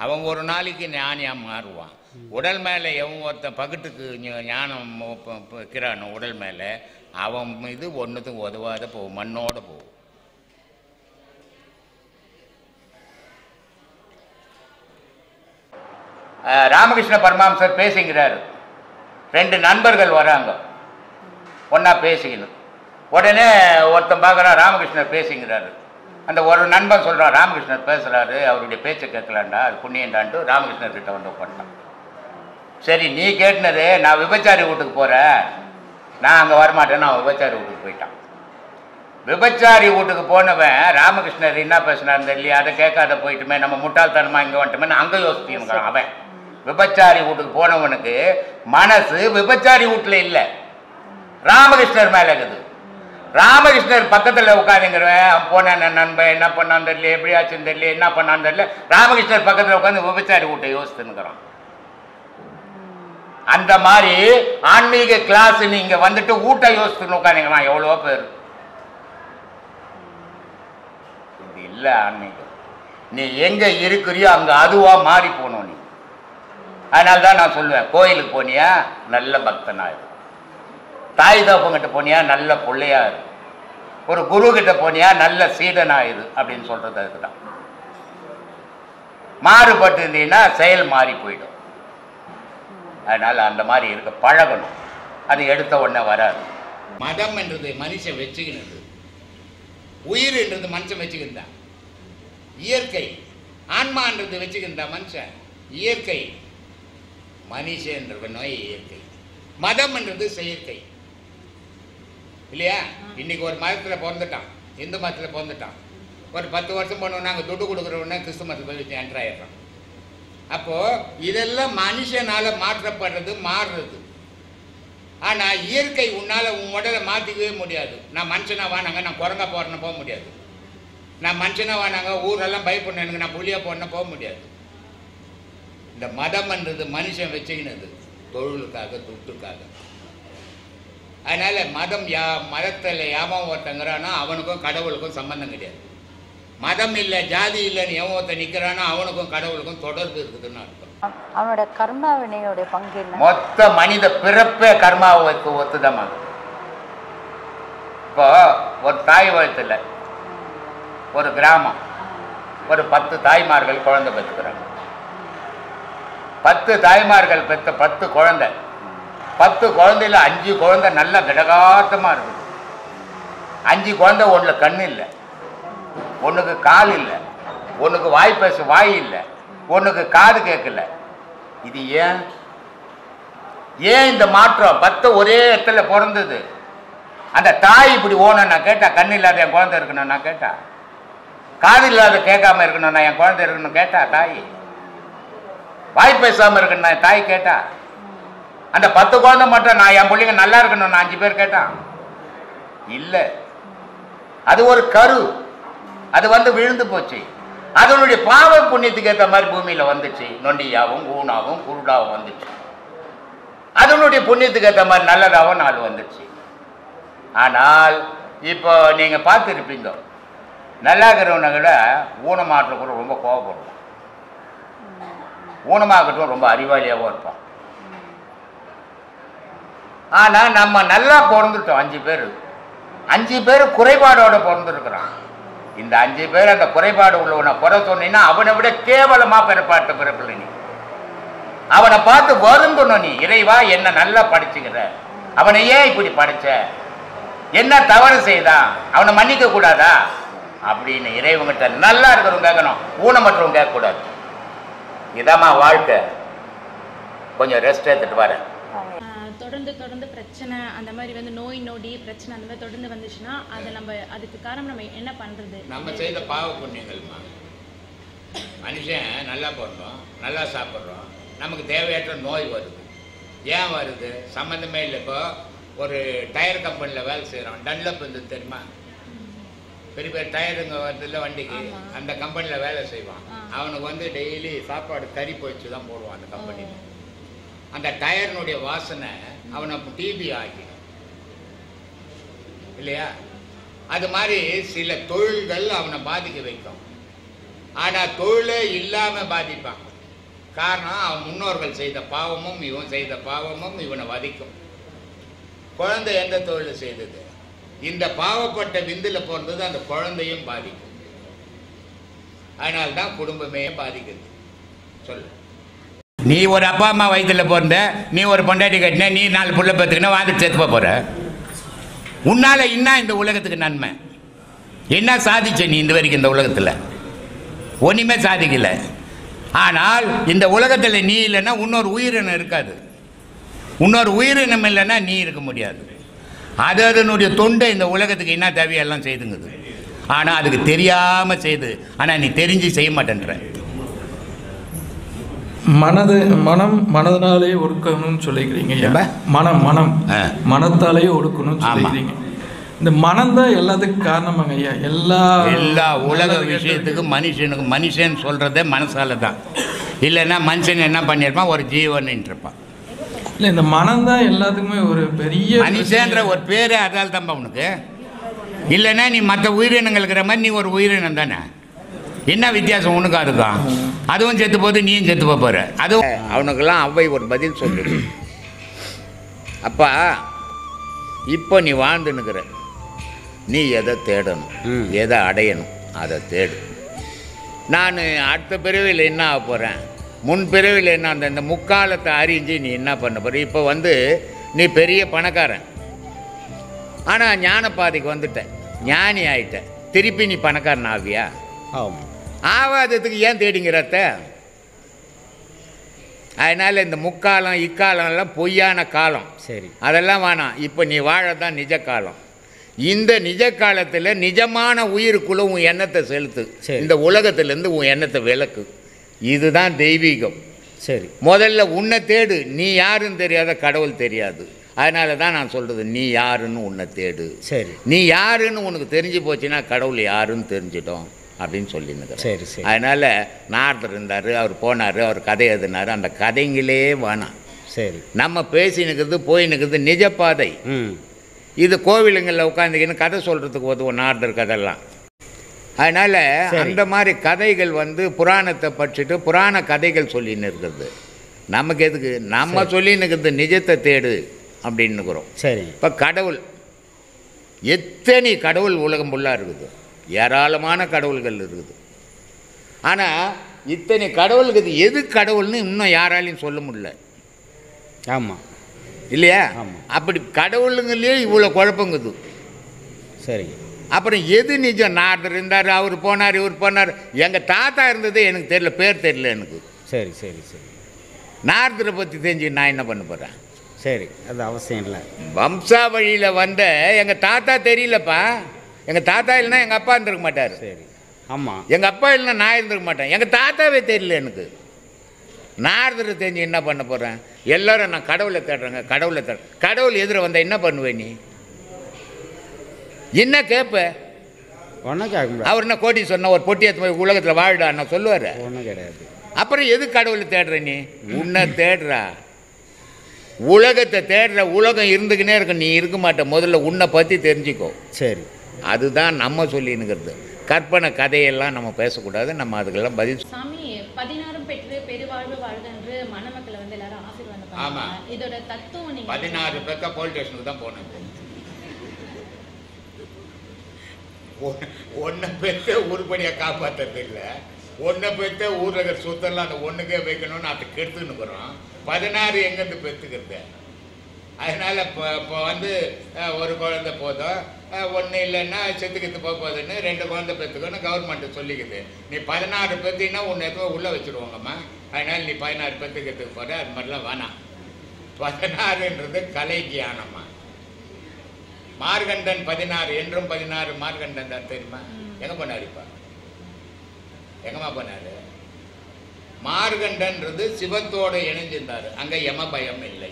அவன் ஒரு நாளைக்கு ஞானியாக மாறுவான். உடல் மேலே எவன் ஒருத்தன் பகுட்டுக்கு ஞானம் வைக்கிறானோ உடல் மேலே அவன் இது ஒன்றுத்துக்கும் உதவாத போகும், மண்ணோடு போகும். ராமகிருஷ்ண பரமஹம்சர் பேசுகிறாரு. 2 நண்பர்கள் வராங்க, ஒன்றா பேசிக்கணும். உடனே ஒருத்தன் பார்க்குறான், ராமகிருஷ்ணர் பேசுகிறாரு. அந்த ஒரு நண்பன் சொல்கிறான், ராமகிருஷ்ணர் பேசுகிறாரு, அவருடைய பேச்சை கேட்கலாண்டா, அது புண்ணியண்டான்ட்டு ராமகிருஷ்ணர் கிட்ட வந்து உட்காந்துட்டான். சரி நீ கேட்டினது, நான் விபச்சாரி வீட்டுக்கு போகிறேன், நான் அங்கே வரமாட்டேன், நான் விபச்சாரி வீட்டுக்கு போயிட்டான். விபச்சாரி வீட்டுக்கு போனவன் ராமகிருஷ்ணர் என்ன பேசினார் இல்லையா, அதை கேட்காத போயிட்டுமே, நம்ம முட்டாள்தனமாக இங்கே வந்துட்டுமே அங்கே யோசிச்சுக்கிறான். அவன் விபச்சாரி வீட்டுக்கு போனவனுக்கு மனசு விபச்சாரி வீட்டில் இல்லை, ராமகிருஷ்ணர் மேலே இருக்குது. ராமகிருஷ்ணர் பக்கத்தில் உட்காந்துங்கிறவன் போன நண்பன் என்ன பண்ணான்னு தெரியல, எப்படி ஆச்சுன்னு தெரியல, என்ன பண்ணான்னு தெரியல, ராமகிருஷ்ணர் பக்கத்தில் உட்காந்து விபச்சாரி வீட்டை யோசித்துன்னுக்கிறான். அந்த மாதிரி ஆன்மீக கிளாஸ் நீங்க வந்துட்டு ஊட்ட யோசித்துன்னு உட்காந்துக்கிறான் எவ்வளோ பேர். இது இல்லை ஆன்மீகம். நீ எங்க இருக்கிறியோ அங்க அதுவா மாறி போனோம் நீ. அதனால தான் நான் சொல்லுவேன், கோயிலுக்கு போனியா நல்ல பக்தனாயிரு, தாய் தகப்பங்கிட்ட போனியா நல்ல பிள்ளையாரு, ஒரு குரு கிட்ட போனியா நல்ல சீடனாயிரு அப்படின்னு சொல்றது அதுக்குதான். மாறுபட்டு இருந்தீங்கன்னா செயல் மாறி போயிடும். அதனால் அந்த மாதிரி இருக்க பழகணும். அது எடுத்த உடனே வராது. மதம் என்றது மனுஷன் வச்சுக்கினது, உயிர் என்றது மனுஷன் வச்சுக்கின்றான், இயற்கை. ஆன்மான்றது வச்சுக்கின்றான் மனுஷன், இயற்கை. மனுஷன்ற நோய் இயற்கை, மதம் என்றது செயற்கை இல்லையா? இன்னைக்கு ஒரு மதத்தில் பிறந்துட்டான், இந்து மதத்தில் பிறந்துட்டான், ஒரு 10 வருஷம் போனோம் நாங்கள் துட்டு கொடுக்குறோன்னே கிறிஸ்து மதத்தில் போய் என்ட்ராயிடுறான். அப்போது இதெல்லாம் மனுஷனால் மாற்றப்படுறது, மாறுறது. ஆனால் இயற்கை உன்னால் உன் உடலை மாற்றிக்கவே முடியாது. நான் மனுஷனாக வானாங்க, நான் குரங்கா போகிறேன்னு போக முடியாது. நான் மனுஷனாக வானாங்க, ஊரெல்லாம் பயப்படணும் எனக்கு, நான் புள்ளியாக போகிறேன்னு போக முடியாது. இந்த மதம்ன்றது மனுஷன் வச்சுக்கினது தொழிலுக்காக, துட்டுக்காக. அதனால் மதம் மதத்தில் யாவன் ஒருத்தங்கிறானோ அவனுக்கும் கடவுளுக்கும் சம்பந்தம் கிடையாது. மதம் இல்லை ஜாதி இல்லைன்னு எவன் ஒருத்தன் நிற்கிறானோ அவனுக்கும் கடவுளுக்கும் தொடர்பு இருக்குதுன்னு அர்த்தம். அவனோட கர்மா வினையோட பங்கு என்ன? மொத்த மனித பிறப்பே கர்மாவை ஒத்துதமா. இப்போ ஒரு தாய் வயிற்றுல ஒரு கிராமம், ஒரு 10 தாய்மார்கள் குழந்தை பெற்றுக்கிறாங்க. 10 தாய்மார்கள் பெற்ற 10 குழந்தை, 10 குழந்தையில் 5 குழந்தை நல்ல திடகாத்தமாக இருக்குது. 5 குழந்தை ஒன்றில் கண் இல்லை, ஒன்றுக்கு கால் இல்லை, ஒன்றுக்கு வாய் பேச வாய் இல்லை, ஒன்றுக்கு காது கேட்கல. இது ஏன் இந்த மாற்றம்? 10 ஒரே இடத்துல பிறந்தது. அந்த தாய் இப்படி ஓணும் நான் கேட்டா, கண் இல்லாத என் குழந்தை இருக்கணும் நான் கேட்டா, காது இல்லாத கேட்காம இருக்கணும் நான் என் குழந்தை இருக்கணும் கேட்டா தாய், வாய் பேசாமல் இருக்கணும் நான் தாய் கேட்டா, அந்த 10 குழந்தை மட்டும் நான் என் பிள்ளைங்க நல்லா இருக்கணும் நான் 5 பேர் கேட்டான் இல்லை. அது ஒரு கரு, அது வந்து விழுந்து போச்சு. அதனுடைய பாவ புண்ணியத்துக்கு ஏற்ற மாதிரி பூமியில் வந்துச்சு, நொண்டியாகவும் ஊனாவும் குருடாவும் வந்துச்சு. அதனுடைய புண்ணியத்துக்கு ஏற்ற மாதிரி நல்லதாகவும் 4 வந்துச்சு. ஆனால் இப்போ நீங்கள் பார்த்துருப்பீங்க, நல்லா இருக்கிறவனை விட ஊனமாற்ற கூட ரொம்ப கோவப்படுவோம், ஊனமாகட்டும் ரொம்ப அறிவாளியாகவும் இருப்பான். ஆனால் நம்ம நல்லா பிறந்துட்டோம், 5 பேர், 5 பேர் குறைபாடோட பிறந்திருக்கிறான். இந்த 5 பேர் அந்த குறைபாடு உள்ளவனை குறை சொன்னீங்கன்னா அவனை விட கேவலமாக பிறப்பாட்ட பிறப்பில்லை. நீ அவனை பார்த்து வருந்தணும். நீ இறைவா என்ன நல்லா படிச்சுக்கிற, அவனை ஏன் இப்படி படிச்ச, என்ன தவறு செய்தான், அவனை மன்னிக்க கூடாதா அப்படின்னு இறைவங்கிட்ட நல்லா இருக்கிறவங்க கேட்கணும், ஊனமற்றவங்க கேட்கக்கூடாது. இதாம்மா வாழ்க்கை. கொஞ்சம் ரெஸ்ட் எடுத்துட்டு வரேன். தொடர்ந்து பிரச்சனை அந்த மாதிரி வந்து நோய் நொடி பிரச்சனை அந்த மாதிரி தொடர்ந்து வந்துச்சுன்னா அதை நம்ம அதுக்கு காரணம் நம்ம என்ன பண்ணுறது? நம்ம செய்த பாவ புண்ணியங்கள்மா. மனுஷன் நல்லா போடுறோம், நல்லா சாப்பிட்றோம், நமக்கு தேவையற்ற நோய் வருது. ஏன் வருது? சம்மந்தமே இல்லை. இப்போ ஒரு டயர் கம்பெனியில் வேலை செய்கிறான். டன்லப் வந்து தெரியுமா, பெரிய பெரிய டயருங்க வருதுல்ல வண்டிக்கு, அந்த கம்பெனியில் வேலை செய்வான். அவனுக்கு வந்து டெய்லி சாப்பாடு கறி போயிடுச்சு தான் போடுவான் அந்த கம்பெனியில். அந்த டயர்னுடைய வாசனை அவனை டிபி ஆக்கிடும் இல்லையா? அது மாதிரி சில தொழில்கள் அவனை பாதிக்க வைக்கும். ஆனால் தொழிலே இல்லாமல் பாதிப்பான். காரணம், அவன் முன்னோர்கள் செய்த பாவமும் இவன் செய்த பாவமும் இவனை வதிக்கும். குழந்தை எந்த தொழில் செய்தது? இந்த பாவப்பட்ட விந்தில் பிறந்தது அந்த குழந்தையும் பாதிக்கும். அதனால்தான் குடும்பமே பாதிக்குது. சொல்லு, நீ ஒரு அப்பா அம்மா வயிற்றுல பிறந்த, நீ ஒரு பொண்டாட்டி கட்டின, நீ 4 புள்ள பத்துக்கினா வாழ்ந்துட்டு சேர்த்து போற. உன்னால என்ன இந்த உலகத்துக்கு நன்மை? என்ன சாதிச்ச நீ இந்த வரைக்கும் இந்த உலகத்தில்? ஒன்றுமே சாதிக்கல. ஆனால் இந்த உலகத்தில் நீ இல்லைன்னா இன்னொரு உயிரினம் இருக்காது. இன்னொரு உயிரினம் இல்லைன்னா நீ இருக்க முடியாது. அது அதனுடைய தொண்டை இந்த உலகத்துக்கு என்ன தேவையெல்லாம் செய்துங்குது. ஆனால் அதுக்கு தெரியாமல் செய்து, ஆனால் நீ தெரிஞ்சு செய்ய மாட்டேன்ற. மனதினாலே ஒடுக்கணும்னு சொல்லிக்கிறீங்க. மனத்தாலே ஒடுக்கணும்னு சொல்லிக்கிறீங்க. இந்த மனம் தான் எல்லாத்துக்கும் காரணமாங்க ஐயா. எல்லா உலக விஷயத்துக்கு மனுஷன் சொல்றதே மனசால தான். இல்லைன்னா மனுஷன் என்ன பண்ணியிருப்பான், ஒரு ஜீவன் இருப்பான். இல்லை, இந்த மனம் தான் எல்லாத்துக்குமே ஒரு பெரிய மனுஷன்ற ஒரு பேரே அதால் தான்ப்பா உனக்கு. இல்லைன்னா நீ மற்ற உயிரினங்கள் இருக்கிற மாதிரி நீ ஒரு உயிரினம் தானே. என்ன வித்தியாசம் உனக்கு அதுக்கும்? அதுவும் செத்து போது நீயும் செத்து போற. அதுவும் அவனுக்கெல்லாம் அவ்வை ஒரு பதில் சொல்லு. அப்பா, இப்போ நீ வாழ்ந்துன்னுக்கிற, நீ எதை தேடணும், எதை அடையணும், அதை தேடு. நான் அடுத்த பிறவியில் என்ன ஆக போகிறேன், முன் பிறவியில் என்ன, அந்த முக்காலத்தை அறிஞ்சு நீ என்ன பண்ண போகிற. இப்போ வந்து நீ பெரிய பணக்காரன், ஆனால் ஞானப்பாதைக்கு வந்துட்ட, ஞானி ஆகிட்ட. திருப்பி நீ பணக்காரன் ஆவியா? ஆவாததுக்கு ஏன் தேடிங்கிறத? அதனால் இந்த முக்காலம் இக்காலம்லாம் பொய்யான காலம். சரி, அதெல்லாம் வேணாம். இப்போ நீ வாழதான் நிஜ காலம். இந்த நிஜ காலத்தில் நிஜமான உயிருக்குள்ள உன் எண்ணத்தை செலுத்து. இந்த உலகத்திலேருந்து உன் எண்ணத்தை விலக்கு. இதுதான் தெய்வீகம். சரி, முதல்ல உன்னை தேடு. நீ யாருன்னு தெரியாத, கடவுள் தெரியாது. அதனால தான் நான் சொல்கிறது, நீ யாருன்னு உன்னை தேடு. சரி, நீ யாருன்னு உனக்கு தெரிஞ்சு போச்சுன்னா கடவுள் யாருன்னு தெரிஞ்சிட்டோம் அப்படின்னு சொல்லியிருந்தார். சரி சரி. அதனால் நாரதர் இருந்தார், அவர் போனார், அவர் கதை எழுதினார். அந்த கதைங்களே வேணாம். சரி, நம்ம பேசினுக்கிறது போயினுக்கிறது நிஜ பாதை. இது கோவிலுங்களில் உட்காந்துக்கின்னு கதை சொல்கிறதுக்கு உதவும் நாரதர் கதையெல்லாம். அதனால் அந்த மாதிரி கதைகள் வந்து புராணத்தை படிச்சுட்டு புராண கதைகள் சொல்லின்னு இருக்கிறது நமக்கு எதுக்கு? நம்ம சொல்லின்னு இருக்கிறது நிஜத்தை தேடு அப்படின்னுக்கிறோம். சரி, இப்போ கடவுள், எத்தனை கடவுள் உலகம் ஃபுல்லாக இருக்குது, ஏராளமான கடவுள்கள் இருக்குது. ஆனால் இத்தனை கடவுளுக்கு எது கடவுள்னு இன்னும் யாராலையும் சொல்ல முடியல. ஆமாம் இல்லையா? அப்படி கடவுளுங்களே இவ்வளோ குழப்பங்குது. சரி, அப்புறம் எது நிஜம்? நாரதர் இருந்தார், அவர் போனார், இவர் போனார். எங்கள் தாத்தா இருந்தது எனக்கு தெரியல, பேர் தெரியல எனக்கு. சரி சரி சரி. நாரதரை பற்றி தெரிஞ்சு நான் என்ன பண்ண போகிறேன்? சரி, அது அவசியம் இல்லை. வம்சா வழியில் வந்த எங்கள் தாத்தா தெரியலப்பா. எங்கள் தாத்தா இல்லைன்னா எங்கள் அப்பா இருந்திருக்க மாட்டார். சரி, ஆமாம், எங்கள் அப்பா இல்லைன்னா நான் இருந்திருக்க மாட்டேன். எங்கள் தாத்தாவே தெரியல எனக்கு. நாரதரை தெரிஞ்சு என்ன பண்ண போகிறேன்? எல்லோரும் நான் கடவுளை தேடுறேங்க, கடவுளை தேடுறேன். கடவுள் எதிர வந்தால் என்ன பண்ணுவேன் நீ? என்ன கேட்ப? ஒன்றும் கேட்க. அவர் என்ன கோட்டி சொன்ன ஒரு பொட்டி எடுத்து போய் உலகத்தில் வாழ்டா நான் சொல்லுவார்? ஒன்றும் கிடையாது. அப்புறம் எது கடவுளை தேடுற நீ? உன்னை தேடுறா, உலகத்தை தேடுற. உலகம் இருந்துக்கினே இருக்க, நீ இருக்க மாட்ட. முதல்ல உன்னை பற்றி தெரிஞ்சுக்கோ. சரி, அதுதான் நம்ம சொல்லினுங்கிறது. கற்பனை கதையெல்லாம் நம்ம பேசக்கூடாது. நம்ம அதுக்கெல்லாம் பதில். சாமி 16 பெற்று பெருவாழ்வு வாழ்க என்று மணமக்களை வந்து எல்லாரும் ஆசீர்வாதம் பண்ணுவாங்க. ஆமா, இதோட தத்துவம் நீங்க 16 பேக்க போலீஸ் ஸ்டேஷனுக்கு தான் போனேன். ஒன்றை பெற்ற உருப்படியாக காப்பாற்றது இல்லை, ஒன்றை பெற்ற ஊரக சொத்தெல்லாம் அந்த ஒன்றுக்கே வைக்கணும்னு அதை கெடுத்துன்னு போகிறோம். 16 எங்கேருந்து பெற்றுக்கிறது? அதனால் இப்போ வந்து ஒரு குழந்தை போதும், ஒன்று இல்லைன்னா செத்துக்கிட்டு போகுதுன்னு 2 குழந்தை பெற்றுக்கணும் கவர்மெண்ட்டு சொல்லிக்குது. நீ 16 பெற்றிங்கன்னா ஒன்று எதுவும் உள்ளே வச்சுருவாங்கம்மா. அதனால் நீ 16 பெற்றுக்கிறதுக்கு போகிற. அது மாதிரிலாம் வேணாம். 16ன்றது கலை கியானம்மா. மார்கண்டன் 16 என்றும் 16 மார்கண்டன் தான் தெரியுமா? எங்கே போனார்? இப்போ எங்கம்மா போனார்? மார்கண்டன்றது சிவத்தோடு இணைஞ்சிருந்தார். அங்கே யம பயம் இல்லை.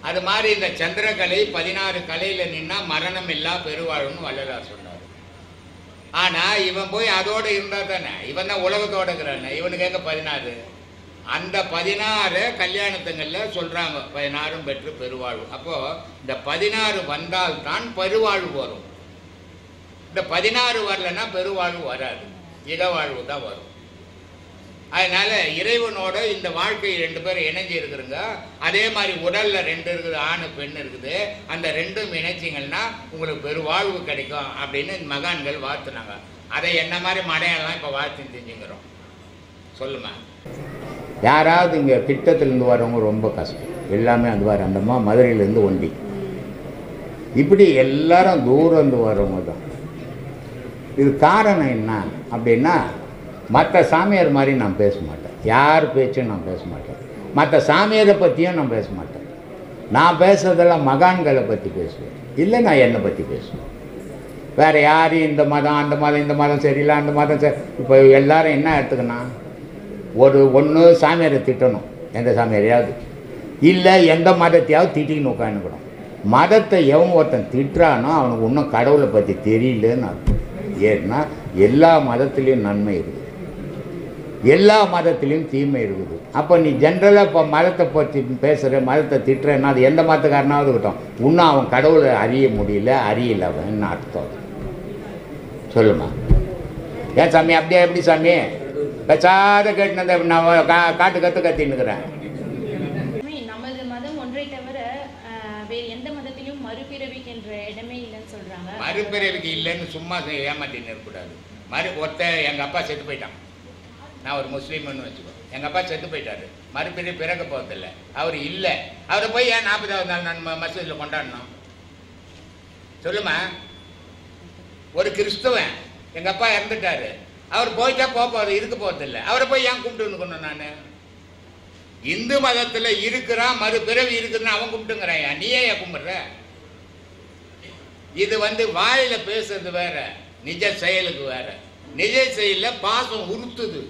அது மாதிரி இந்த சந்திரகலை 16 கலையில் நின்னா மரணம் இல்லா பெருவாழ்வுன்னு வள்ளலார் சொன்னார். ஆனால் இவன் போய் அதோடு இருந்தால் தானே, இவன் தான் உலகத்தோடு இருக்கிறானே, இவனுக்கு எங்கே 16? அந்த 16 கல்யாணத்துங்களில் சொல்கிறாங்க 16 பெற்று பெருவாழ்வு. அப்போது இந்த 16 வந்தால்தான் பெருவாழ்வு வரும். இந்த 16 வரலன்னா பெருவாழ்வு வராது, இடவாழ்வு தான் வரும். அதனால இறைவனோட இந்த வாழ்க்கை 2 பேரும் இணைஞ்சி இருக்குதுங்க. அதே மாதிரி உடல்ல 2 இருக்குது, ஆணு பெண் இருக்குது. அந்த 2ம் இணைச்சிங்கன்னா உங்களுக்கு பெருவாழ்வு கிடைக்கும் அப்படின்னு மகான்கள் வாழ்த்துனாங்க. அதை என்ன மாதிரி மடையெல்லாம் இப்போ வாழ்த்து செஞ்சுங்கிறோம். சொல்லுமா, யாராவது இங்கே திட்டத்திலேருந்து வரவங்க ரொம்ப கஷ்டம். எல்லாமே அந்த மாதிரி அந்தம்மா மதுரையிலேருந்து ஒண்டி இப்படி எல்லாரும் தூரம் இருந்து வரவங்க தான். இது காரணம் என்ன அப்படின்னா, மற்ற சாமியார் மாதிரி நான் பேச மாட்டேன், யார் பேச்சும் நான் பேச மாட்டேன், மற்ற சாமியாரை பற்றியும் நான் பேச மாட்டேன். நான் பேசுறதெல்லாம் மகான்களை பற்றி பேசுவேன், இல்லை நான் என்னை பற்றி பேசுவேன். வேறு யாரையும் இந்த மதம் அந்த மதம் இந்த மதம் சரியில்லை அந்த மதம் சரி. இப்போ எல்லாரும் என்ன எடுத்துக்கணும், ஒன்று சாமியாரை திட்டணும், எந்த சாமியாரையாவது, இல்லை எந்த மதத்தையாவது திட்டின்னு உட்காந்துக்கணும். மதத்தை எவன் ஒருத்தன் திட்டுறானோ அவனுக்கு இன்னும் கடவுளை பற்றி தெரியலன்னு அர்த்தம். ஏன்னா எல்லா மதத்துலேயும் நன்மை இருக்குது, எல்லா மதத்துலேயும் தீமை இருக்குது. அப்போ நீ ஜென்ரலாக இப்போ மதத்தை பற்றி பேசுகிற, மதத்தை திட்டுறேன்னா அது எந்த மதத்துக்காரனாவது இருக்கட்டும், இன்னும் அவன் கடவுளை அறிய முடியல, அறியலவன்னு அர்த்தம். சொல்லுமா, ஏன் சாமி அப்படியே எப்படி சாமி பேசாத கேட்டுனதை நான் காட்டு கத்தின்னுக்கிறேன். நமது மதம் ஒன்றை தவிர வேறு எந்த மதத்திலும் மறுபிறவிக்கு என்ற இடமே இல்லைன்னு சொல்றாங்க. மறுபிறவிக்கு இல்லைன்னு சும்மா ஏமாத்தின்னு இருக்கக்கூடாது. எங்கள் அப்பா செத்து போயிட்டான், நான் ஒரு முஸ்லீம்னு வச்சுக்கோ, எங்கள் அப்பா செத்து போயிட்டாரு, மறுபிறவி பிறக்க போகிறதில்ல, அவர் இல்லை, அவரை போய் ஏன் 40வது நாள் நான் மசூதியில் கொண்டாடணும்? சொல்லுமா, ஒரு கிறிஸ்துவன் எங்கள் அப்பா இறந்துட்டாரு, அவர் போயிட்டா போகிறது, இருக்க போகிறதில்ல, அவரை போய் ஏன் கும்பிட்டுன்னு நான்? இந்து மதத்தில் இருக்கிறான், மறுபிறவி இருக்குதுன்னு அவன் கும்பிட்டுங்கிறான், நீயே ஏன் கும்பிட்ற? இது வாயில பேசுறது வேற, நிஜ செயலுக்கு வேற. நிஜ செயலில் பாசம் உறுத்துது,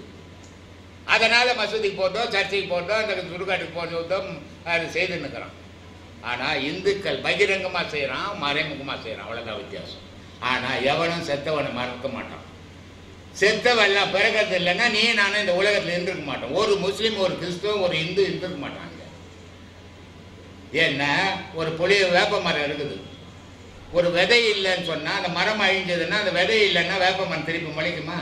அதனால மசூதிக்கு போட்டோம், சர்ச்சைக்கு போட்டோம், அந்த சுடுகாட்டுக்கு போட்டோம், அது செய்துன்னுக்கிறான். ஆனால் இந்துக்கள் பகிரங்கமாக செய்கிறான், மறைமுகமாக செய்கிறான், அவ்வளோதான் வித்தியாசம். ஆனால் எவனும் செத்தவனை மறக்க மாட்டான். செத்தவெல்லாம் பிறக்கிறது இல்லைன்னா நீ நானும் இந்த உலகத்தில் இருந்திருக்க மாட்டோம். ஒரு முஸ்லீம், ஒரு கிறிஸ்துவ, ஒரு இந்து இருந்திருக்க மாட்டாங்க. ஏன்னா ஒரு வேப்ப மரம் இருக்குது, ஒரு விதை இல்லைன்னு சொன்னால் அந்த மரம் அழிஞ்சதுன்னா, அந்த விதை இல்லைன்னா வேப்ப மரம் திருப்பி முளைக்குமா?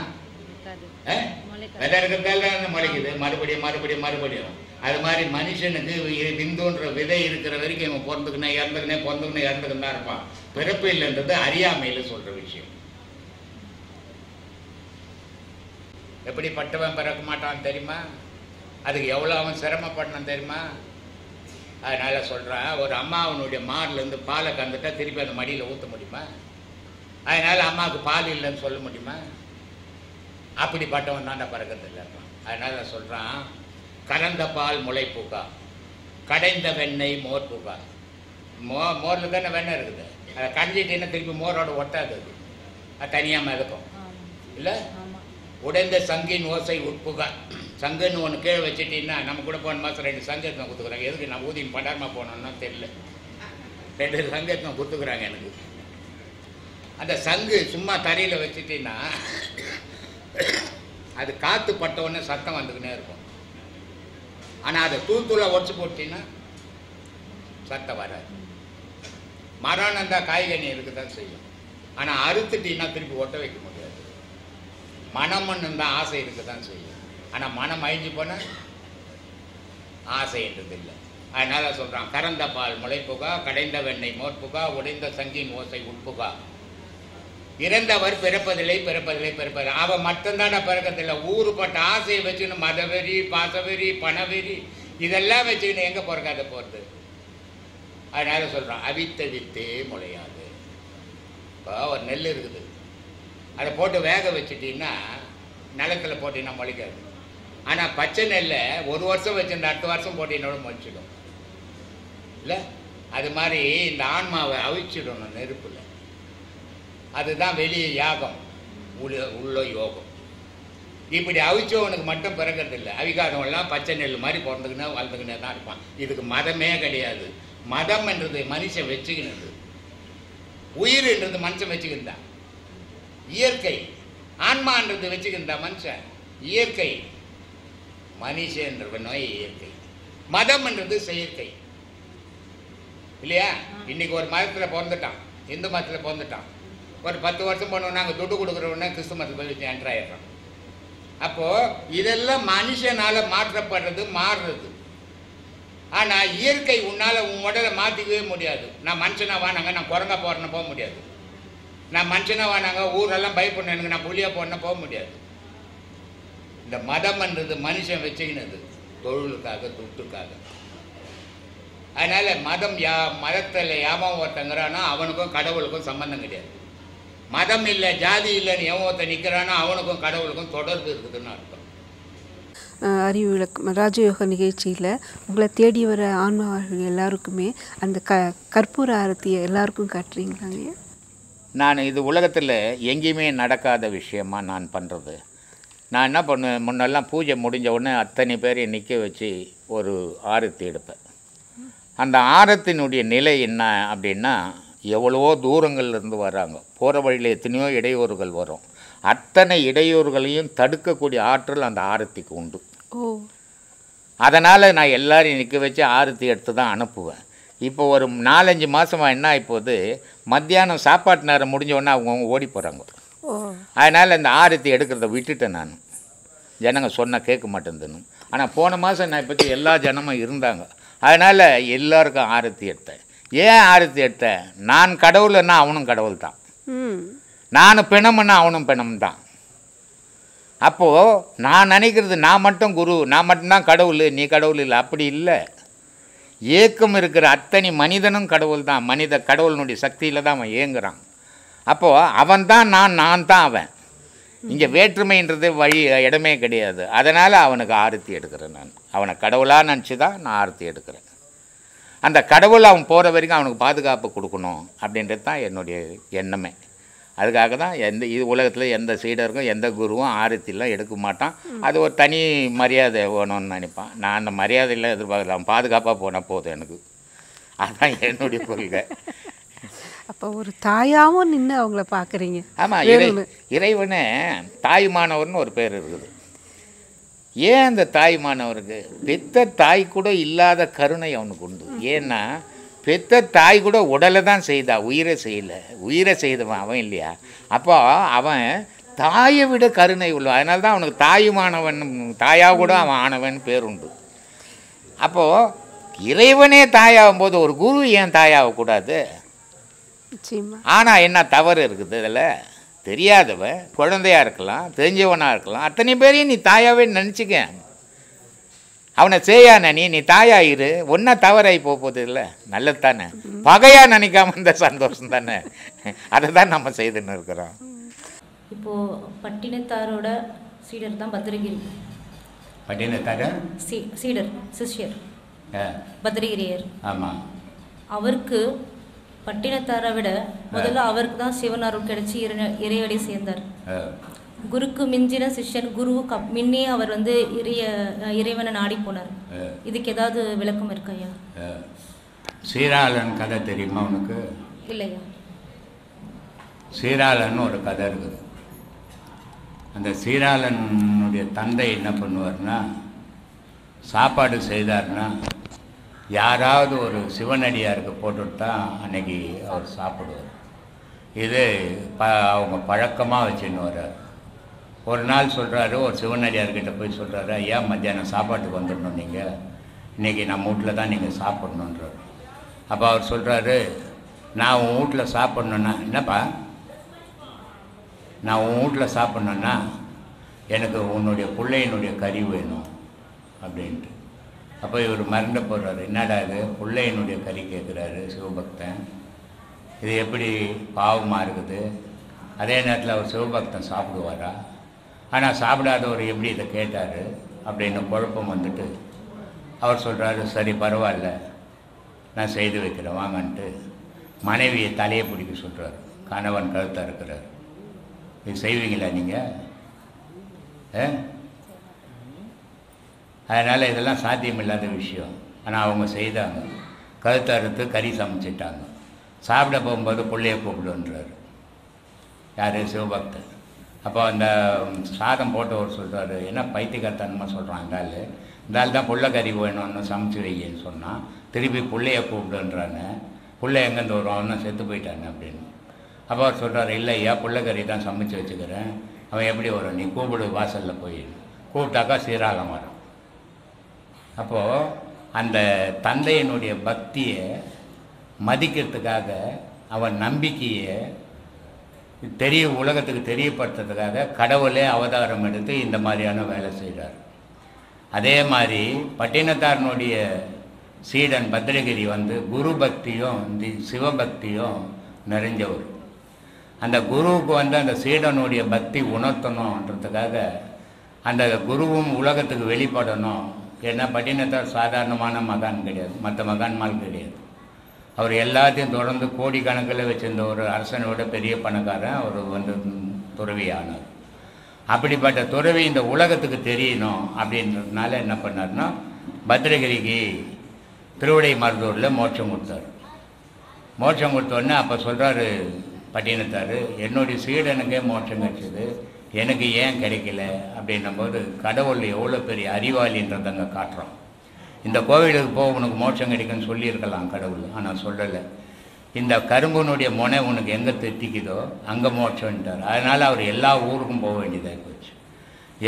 விதை இருக்கிறதால முளைக்குது, மறுபடியும் மறுபடியும் மறுபடியும். அது மாதிரி மனுஷனுக்கு விந்துன்ற விதை இருக்கிற வரைக்கும் இவன் பிறந்துக்குனே இறந்துக்குனே பிறந்துக்குனே இறந்துக்குன்னு தான் இருப்பான். பிறப்பு இல்லைன்றது அறியாமையில் சொல்கிற விஷயம். எப்படிப்பட்டவன் பிறக்க மாட்டான் தெரியுமா? அதுக்கு எவ்வளோ அவன் சிரமப்படணும் தெரியுமா? அதனால் சொல்கிறான், ஒரு அம்மா அவனுடைய மார்லேருந்து பாலை கந்துட்டா திருப்பி அந்த மடியில் ஊற்ற முடியுமா? அதனால் அம்மாவுக்கு பால் இல்லைன்னு சொல்ல முடியுமா? அப்படிப்பட்டவன் தான்டா பிறக்கிறது இல்லை. அதனால் சொல்கிறான், கறந்த பால் முளை பூக்கா, கடைந்த வெண்ணெய் மோர் பூக்கா. மோரில் தானே வெண்ணெய் இருக்குது, அதை கடைஞ்சிட்டின்னா திருப்பி மோரோட ஒட்டாது, அது தனியாக மிதக்கும் இல்லை? உடைந்த சங்கின் ஓசை உட்புகா. சங்குன்னு ஒன்று கீழே வச்சுட்டின்னா, நம்ம கூட போன மாதம் 2 சங்கு எடுத்து கொடுத்துக்குறாங்க. எதுக்கு நான் ஊதியம் பண்டாரமாக போனோன்னா தெரியல, 2 சங்கு எடுத்து கொடுத்துக்குறாங்க எனக்கு. அந்த சங்கு சும்மா தரையில் வச்சுட்டின்னா அது காற்று பட்டவுடனே சத்தம் வந்துக்கினே இருக்கும். ஆனால் அதை தூளாக உடச்சி போட்டின்னா சத்தம் வராது. மரம் இருந்தால் காய்கனி இருக்க தான் செய்யும், ஆனால் அறுத்துட்டின்னா திருப்பி ஒட்ட வைக்க முடியாது. மனம்னு இருந்தால் ஆசை இருக்க தான் செய்யும், ஆனால் மனம் அழிஞ்சு போனால் ஆசைன்றது இல்லை. அதனால் சொல்கிறான், கறந்த பால் முளைப்புகா, கடைந்த வெண்ணெய் மோர்ப்புகா, உடைந்த சங்கின் ஓசை உட்புகா. இறந்தவர் பிறப்பதில்லை பிறப்பதில்லை பிறப்பதில்லை. அவன் மட்டும்தான பிறக்கதில்லை. ஊருப்பட்ட ஆசையை வச்சுன்னு மதவெறி, பாசவெறி, பணவெறி இதெல்லாம் வச்சுக்கின்னு எங்கே பிறக்காத போகிறது? அதனால சொல்கிறான், அவித்த வித்தே முளையாது. இப்போ ஒரு நெல் இருக்குது, அதை போட்டு வேக வச்சுட்டின்னா நிலத்தில் போட்டிங்கன்னா முளைக்காது. ஆனால் பச்சை நெல்லை 1 வருஷம் வச்சுருந்த அடுத்த வருஷம் போட்டினோட முளைச்சிடும் இல்லை? அது மாதிரி இந்த ஆன்மாவை அவிச்சிடணும் நெருப்பில். அதுதான் வெளியே யாகம், உள்ள யோகம். இப்படி அவிச்சவனுக்கு மட்டும் பிறக்கிறது இல்லை, அவிக்காதவங்களாம் பச்சை நெல் மாதிரி பிறந்துக்கினே வளர்ந்துக்கினே தான் இருப்பான். இதுக்கு மதமே கிடையாது. மதம் என்றது மனுஷன் வச்சுக்கினது, உயிர் என்றது மனுஷன் வச்சுக்கின்றான், இயற்கை. ஆன்மான்றது வச்சுக்கின்றா மனுஷன், இயற்கை. மனுஷன் என்ற நோய் இயற்கை, மதம் என்றது செயற்கை இல்லையா? இன்னைக்கு ஒரு மதத்தில் பிறந்துட்டான், இந்து மதத்தில் பிறந்துட்டான், ஒரு 10 வருஷம் போனோன்னா அங்கே துட்டு கொடுக்குறவொன்னே கிறிஸ்து மதத்தில் போய் வச்சு என்ட்ரு ஆயிடுறான். அப்போது இதெல்லாம் மனுஷனால் மாற்றப்படுறது, மாறுறது. ஆனால் இயற்கை உன்னால் உன் உடலை மாற்றிக்கவே முடியாது. நான் மனுஷனாக வானாங்க, நான் குரங்கா போகிறேன்னு போக முடியாது. நான் மனுஷனாக வானாங்க, ஊரெல்லாம் பயப்படணும் எனக்கு, நான் புளியாக போகிறேன்னு போக முடியாது. இந்த மதம்ன்றது மனுஷன் வச்சுக்கினது தொழிலுக்காக, துட்டுக்காக. அதனால் மதத்தில் யாபம் ஒருத்தங்கிறானோ அவனுக்கும் கடவுளுக்கும் சம்பந்தம் கிடையாது. மதம் இல்லை, ஜாதி இல்லைன்னு எவன் ஒருத்தன் நிற்கிறானோ அவனுக்கும் கடவுளுக்கும் தொடர்பு இருக்குதுன்னு அர்த்தம். அறிவு விளக்கம் ராஜயோக நிகழ்ச்சியில் உங்களை தேடி வர ஆன்மாவர்கள் எல்லாருக்குமே அந்த கற்பூர ஆரத்தியை எல்லாருக்கும் காட்டுறீங்களாங்க? நான் இது உலகத்தில் எங்கேயுமே நடக்காத விஷயமா நான் பண்ணுறது. நான் என்ன பண்ணுவேன், முன்னெல்லாம் பூஜை முடிஞ்ச உடனே அத்தனை பேரையும் நிற்க வச்சு ஒரு ஆரத்தி எடுப்பேன். அந்த ஆரத்தினுடைய நிலை என்ன அப்படின்னா, எவ்வளவோ தூரங்கள்லேருந்து வராங்க, போகிற வழியில் எத்தனையோ இடையூறுகள் வரும். அத்தனை இடையூறுகளையும் தடுக்கக்கூடிய ஆற்றல் அந்த ஆரத்திக்கு உண்டு. அதனால் நான் எல்லாரையும் நிற்க வச்சு ஆரத்தி எடுத்து தான் அனுப்புவேன். இப்போ ஒரு 4-5 மாதமாக என்ன ஆகிப்போது, மத்தியானம் சாப்பாட்டு நேரம் முடிஞ்ச உடனே அவங்கவுங்க ஓடி போகிறாங்க. அதனால் அந்த ஆரத்தி எடுக்கிறத விட்டுட்டேன் நான். ஜனங்க சொன்னால் கேட்க மாட்டேங்குதுன்னு. ஆனால் போன மாதம் நான் பற்றி எல்லா ஜனமும் இருந்தாங்க. அதனால் எல்லாருக்கும் ஆரத்தி எடுத்தேன். ஏன் ஆரத்தி எடுத்தேன்? நான் கடவுள்னா அவனும் கடவுள் தான், நான் பிணம்னா அவனும் பிணம் தான். அப்போது நான் நினைக்கிறது நான் மட்டும் குரு, நான் மட்டும்தான் கடவுள், நீ கடவுள் இல்லை, அப்படி இல்லை. ஏக்கம் இருக்கிற அத்தனை மனிதனும் கடவுள் தான். கடவுளினுடைய சக்தியில் தான் அவன் ஏங்குறான். அப்போது அவன் தான் நான் தான் அவன். இங்கே வேற்றுமைன்றது இடமே கிடையாது. அதனால் அவனுக்கு ஆரத்தி எடுக்கிறேன் நான். அவனை கடவுளாக நினச்சி தான் நான் ஆரத்தி எடுக்கிறேன். அந்த கடவுள் அவன் போகிற வரைக்கும் அவனுக்கு பாதுகாப்பு கொடுக்கணும் அப்படின்றது தான் என்னுடைய எண்ணமே. அதுக்காக தான் இது உலகத்தில் எந்த சீடருக்கும் எந்த குருவும் ஆரத்திலாம் எடுக்க மாட்டான். அது ஒரு தனி மரியாதை வேணும்னு நினைப்பான். நான் அந்த மரியாதையெல்லாம் எதிர்பார்க்கல, அவன் பாதுகாப்பாக போனால் போதும் எனக்கு. அதுதான் என்னுடைய கொள்கை. அப்போ ஒரு தாயாகவும் நின்று அவங்கள பார்க்குறீங்க. ஆமாம், இறைவனே தாயுமானவர்னு ஒரு பேர் இருக்குது. ஏன் அந்த தாயுமானவருக்கு? பெத்த தாய் கூட இல்லாத கருணை அவனுக்கு உண்டு. ஏன்னா பெத்த தாய் கூட உடலை தான் செய்தா, உயிரை செய்யலை. உயிரை செய்தவன் அவன் இல்லையா? அப்போ அவன் தாயை விட கருணை உள்ள. அதனால தான் அவனுக்கு தாயுமானவன், தாயாக கூட அவன் ஆனவன் பேர் உண்டு. அப்போது இறைவனே தாயாகும் போது ஒரு குரு ஏன் தாயாகக்கூடாது? ஆனால் என்ன தவறு இருக்குது இதில்? தெரியாதவன் குழந்தையாக இருக்கலாம், தெரிஞ்சவனாக இருக்கலாம், அத்தனை பேரையும் நீ தாயாவே நினச்சிக்க. அவனை செய்யானே நீ தாயாயிரு, ஒன்றா தவறாகி போகுது இல்லை, நல்லது தானே. பகையாக நினைக்காம இந்த சந்தோஷம் தானே. அதை தான் நம்ம செய்துன்னு இருக்கிறோம். இப்போது பட்டினத்தாரோட சீடர் தான் பத்ரகிரி. பட்டினத்தார சீடர் சிஷ்யர் பத்ரகிரியர். ஆமாம். அவருக்கு பட்டினத்தாரை விட முதல்ல அவருக்கு தான் சிவன் அருள் கிடைச்சி இறையடி சேர்ந்தார். குருக்கு மிஞ்சின சிஷ்யன் குருவுக்கு முன்னே அவர் வந்து இறைவனை நாடி போனார். இதுக்கு ஏதாவது விளக்கம் இருக்கையா? சீராளன் கதை தெரியுமா உனக்கு? இல்லையா? சீராளன் ஒரு கதை இருக்குது. அந்த சீராளனுடைய தந்தை என்ன பண்ணுவார்னா, சாப்பாடு செய்தார்னா யாராவது ஒரு சிவனடியாருக்கு போட்டுட்டு தான் அன்னைக்கு அவர் சாப்பிடுவார். இது அவங்க பழக்கமாக வச்சுன்னு வர்றார். ஒரு நாள் சொல்கிறாரு, ஒரு சிவனடியார்கிட்ட போய் சொல்கிறாரு, ஐயா மத்தியானம் சாப்பாட்டுக்கு வந்துடணும், நீங்கள் இன்றைக்கி நம்ம வீட்டில் தான் நீங்கள் சாப்பிட்ணுன்றார். அப்போ அவர் சொல்கிறாரு, நான் உன் வீட்டில் சாப்பிட்ணுன்னா, என்னப்பா நான் உன் வீட்டில் சாப்பிட்ணுன்னா எனக்கு உன்னுடைய பிள்ளையினுடைய கறி வேணும் அப்படின்ட்டு. அப்போ இவர் மறந்து போடுறாரு, என்னடா இது பிள்ளையினுடைய கறி கேட்குறாரு சிவபக்தன், இது எப்படி பாவமாக இருக்குது. அதே நேரத்தில் அவர் சிவபக்தன் சாப்பிடுவாரா? ஆனால் சாப்பிடாதவர் எப்படி இதை கேட்டார் அப்படின்னு குழப்பம் வந்துட்டு அவர் சொல்கிறாரு, சரி பரவாயில்ல நான் செய்து வைக்கிறேன் வாங்கன்ட்டு மனைவியை தலையை பிடிக்க சொல்கிறார். கணவன் கழுத்தாக இருக்கிறார். இது செய்வீங்களா நீங்கள்? அதனால் இதெல்லாம் சாத்தியமில்லாத விஷயம். ஆனால் அவங்க செய்தாங்க. கழுத்தை அறுத்து கறி சமைச்சிட்டாங்க. சாப்பிட போகும்போது பிள்ளைய கூப்பிடுன்றார். யார்? சிவபக்தர். அப்போ அந்த சாதம் போட்டவர் சொல்கிறாரு, என்ன பைத்தியக்காரத்தனமாக சொல்கிறான் இந்த ஆள் தான் புள்ள கறி வேணும்னு சமைச்சு வைன்னு சொன்னான், திருப்பி பிள்ளைய கூப்பிடுன்றானே, பிள்ளை எங்கேருந்து வரும், அவன் செத்து போயிட்டானே அப்படின்னு. அப்போ அவர் சொல்கிறார், இல்லை ஐயா புள்ள கறி தான் சமைச்சு வச்சுக்கிறேன், அவன் எப்படி வரும், நீ கூப்பிடு வாசலில் போய். கூப்பிட்டாக்கா சீராளம் வரும். அப்போது அந்த தந்தையினுடைய பக்தியை மதிக்கிறதுக்காக, அவன் நம்பிக்கையை உலகத்துக்கு தெரியப்படுத்துறதுக்காக கடவுளே அவதாரம் எடுத்து இந்த மாதிரியான வேலை செய்கிறார். அதே மாதிரி பட்டினத்தாரனுடைய சீடன் பத்ரகிரி குரு பக்தியும் சிவபக்தியும் நிறைஞ்சவர். அந்த குருவுக்கு அந்த சீடனுடைய பக்தி உணர்த்தணுன்றதுக்காக அந்த குருவும் உலகத்துக்கு வெளிப்படணும். ஏன்னா பட்டினத்தார் சாதாரணமான மகான் கிடையாது, மற்ற மகான்மால் கிடையாது. அவர் எல்லாத்தையும் தொடர்ந்து கோடிக்கணக்கில் வச்சிருந்த ஒரு அரசனோட பெரிய பணக்காரன் அவர் துறவியானார். அப்படிப்பட்ட துறவி இந்த உலகத்துக்கு தெரியணும் அப்படின்றதுனால என்ன பண்ணார்னா, பத்ரகிரிக்கு திருவிடை மருதூரில் மோட்சம் கொடுத்தார். மோட்சம் கொடுத்தோடனே அப்போ சொல்கிறாரு பட்டினத்தார், என்னுடைய சீடனுக்கே மோட்சம் கிடைச்சது, எனக்கு ஏன் கிடைக்கல அப்படின்னும்போது கடவுள் எவ்வளோ பெரிய அறிவாளின்றதை அங்கே காட்டுறோம். இந்த கோவிலுக்கு போக உனக்கு மோட்சம் கிடைக்குன்னு சொல்லியிருக்கலாம் கடவுள், ஆனால் சொல்லலை. இந்த கரும்புனுடைய முனை உனக்கு எங்கே திட்டிக்குதோ அங்கே மோட்சம்ட்டார். அதனால் அவர் எல்லா ஊருக்கும் போக வேண்டியதாக போச்சு.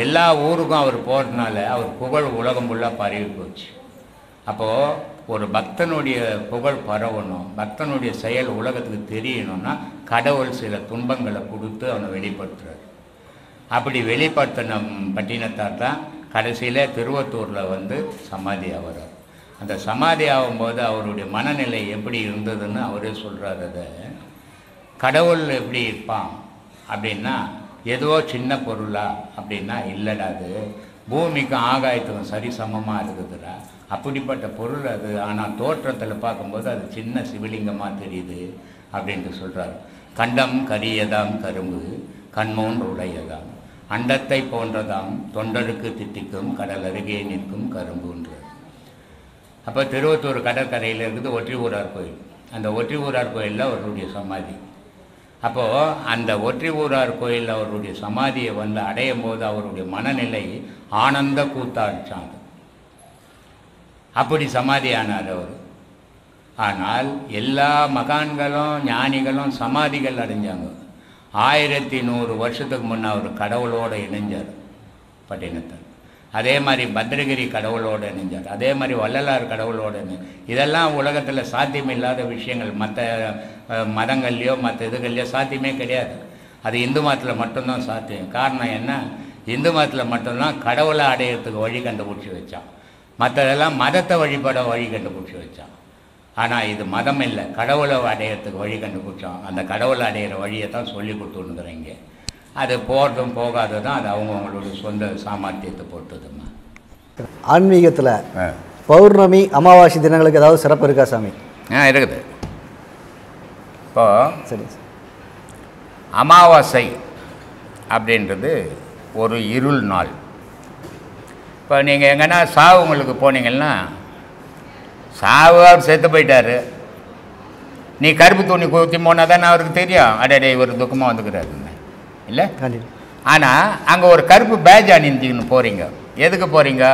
எல்லா ஊருக்கும் அவர் போகிறதுனால அவர் புகழ் உலகம் ஃபுல்லாக பரவி போச்சு. அப்போது ஒரு பக்தனுடைய புகழ் பரவணும், பக்தனுடைய செயல் உலகத்துக்கு தெரியணும்னா கடவுள் சில துன்பங்களை கொடுத்து அவனை வெளிப்படுத்துறார். அப்படி வெளிப்படுத்தின பட்டினத்தார் தான் கடைசியில் திருவத்தூரில் சமாதி ஆகிறார். அந்த சமாதி ஆகும்போது அவருடைய மனநிலை எப்படி இருந்ததுன்னு அவரே சொல்கிறார். அதை கடவுள் எப்படி இருப்பான் அப்படின்னா, ஏதோ சின்ன பொருளா அப்படின்னா இல்லைடா, அது பூமிக்கும் ஆகாயத்துக்கும் சரிசமமாக இருக்குதுடா, அப்படிப்பட்ட பொருள் அது. ஆனால் தோற்றத்தில் பார்க்கும்போது அது சின்ன சிவலிங்கமாக தெரியுது அப்படின்ட்டு சொல்கிறார். கண்டம் கரியதாம் கரும்பு கண்மூன் உடையதாம், அண்டத்தை போன்றதாம் தொண்டருக்கு தித்திக்கும் கடல் அருகே நிற்கும் கரும்புன்றார். அப்போ திருவத்தூர் கடற்கரையில் இருக்குது ஒற்றி ஊரார் கோயில். அந்த ஒற்றி ஊரார் கோயிலில் அவருடைய சமாதி. அப்போது அந்த ஒற்றி ஊரார் கோயிலில் அவருடைய சமாதியை அடையும் போது அவருடைய மனநிலை ஆனந்த கூத்தாடிச்சாங்க. அப்படி சமாதி ஆனார் அவர். ஆனால் எல்லா மகான்களும் ஞானிகளும் சமாதிகள் அடைஞ்சாங்க. 1100 வருஷத்துக்கு முன்னே அவர் கடவுளோடு இணைஞ்சார் பட்டினத்தார். அதே மாதிரி பத்ரகிரி கடவுளோடு இணைஞ்சார். அதே மாதிரி வள்ளலார் கடவுளோடு இதெல்லாம் உலகத்தில் சாத்தியமில்லாத விஷயங்கள். மற்ற மதங்கள்லையோ மற்ற இதுகள்லையோ சாத்தியமே கிடையாது. அது இந்து மதத்தில் மட்டும்தான் சாத்தியம். காரணம் என்ன? இந்து மதத்தில் மட்டும்தான் கடவுளை அடையிறதுக்கு வழி கண்டுபிடிச்சி வச்சான். மற்றதெல்லாம் மதத்தை வழிபட வழி கண்டுபிடிச்சி வச்சான். ஆனால் இது மதம் இல்லை, கடவுளை அடையிறதுக்கு வழி கண்டுபிடிச்சோம். அந்த கடவுளை அடையிற வழியை தான் சொல்லி கொடுத்துருக்குறீங்க. அது போகிறதும் போகாததும் அது அவங்கவுங்களுடைய சொந்த சாமர்த்தியத்தை பொறுத்ததுமா. ஆன்மீகத்தில் பௌர்ணமி அமாவாசை தினங்களுக்கு ஏதாவது சிறப்பு இருக்கா சாமி? இருக்குது. இப்போ சரி, அமாவாசை அப்படின்றது ஒரு இருள் நாள். இப்போ நீங்கள் எங்கன்னா சாவுங்களுக்கு போனீங்கன்னா, சாவு அவர் செத்து போயிட்டார், நீ கருப்பு துணி குத்தி போனால் தானே அவருக்கு தெரியும், அடடே இவர் துக்கமாக வந்துக்கிறாருன்னு இல்லை. ஆனால் அங்கே ஒரு கருப்பு பேட்ஜ் அணிஞ்சின்னு போகிறீங்க. எதுக்கு போகிறீங்க?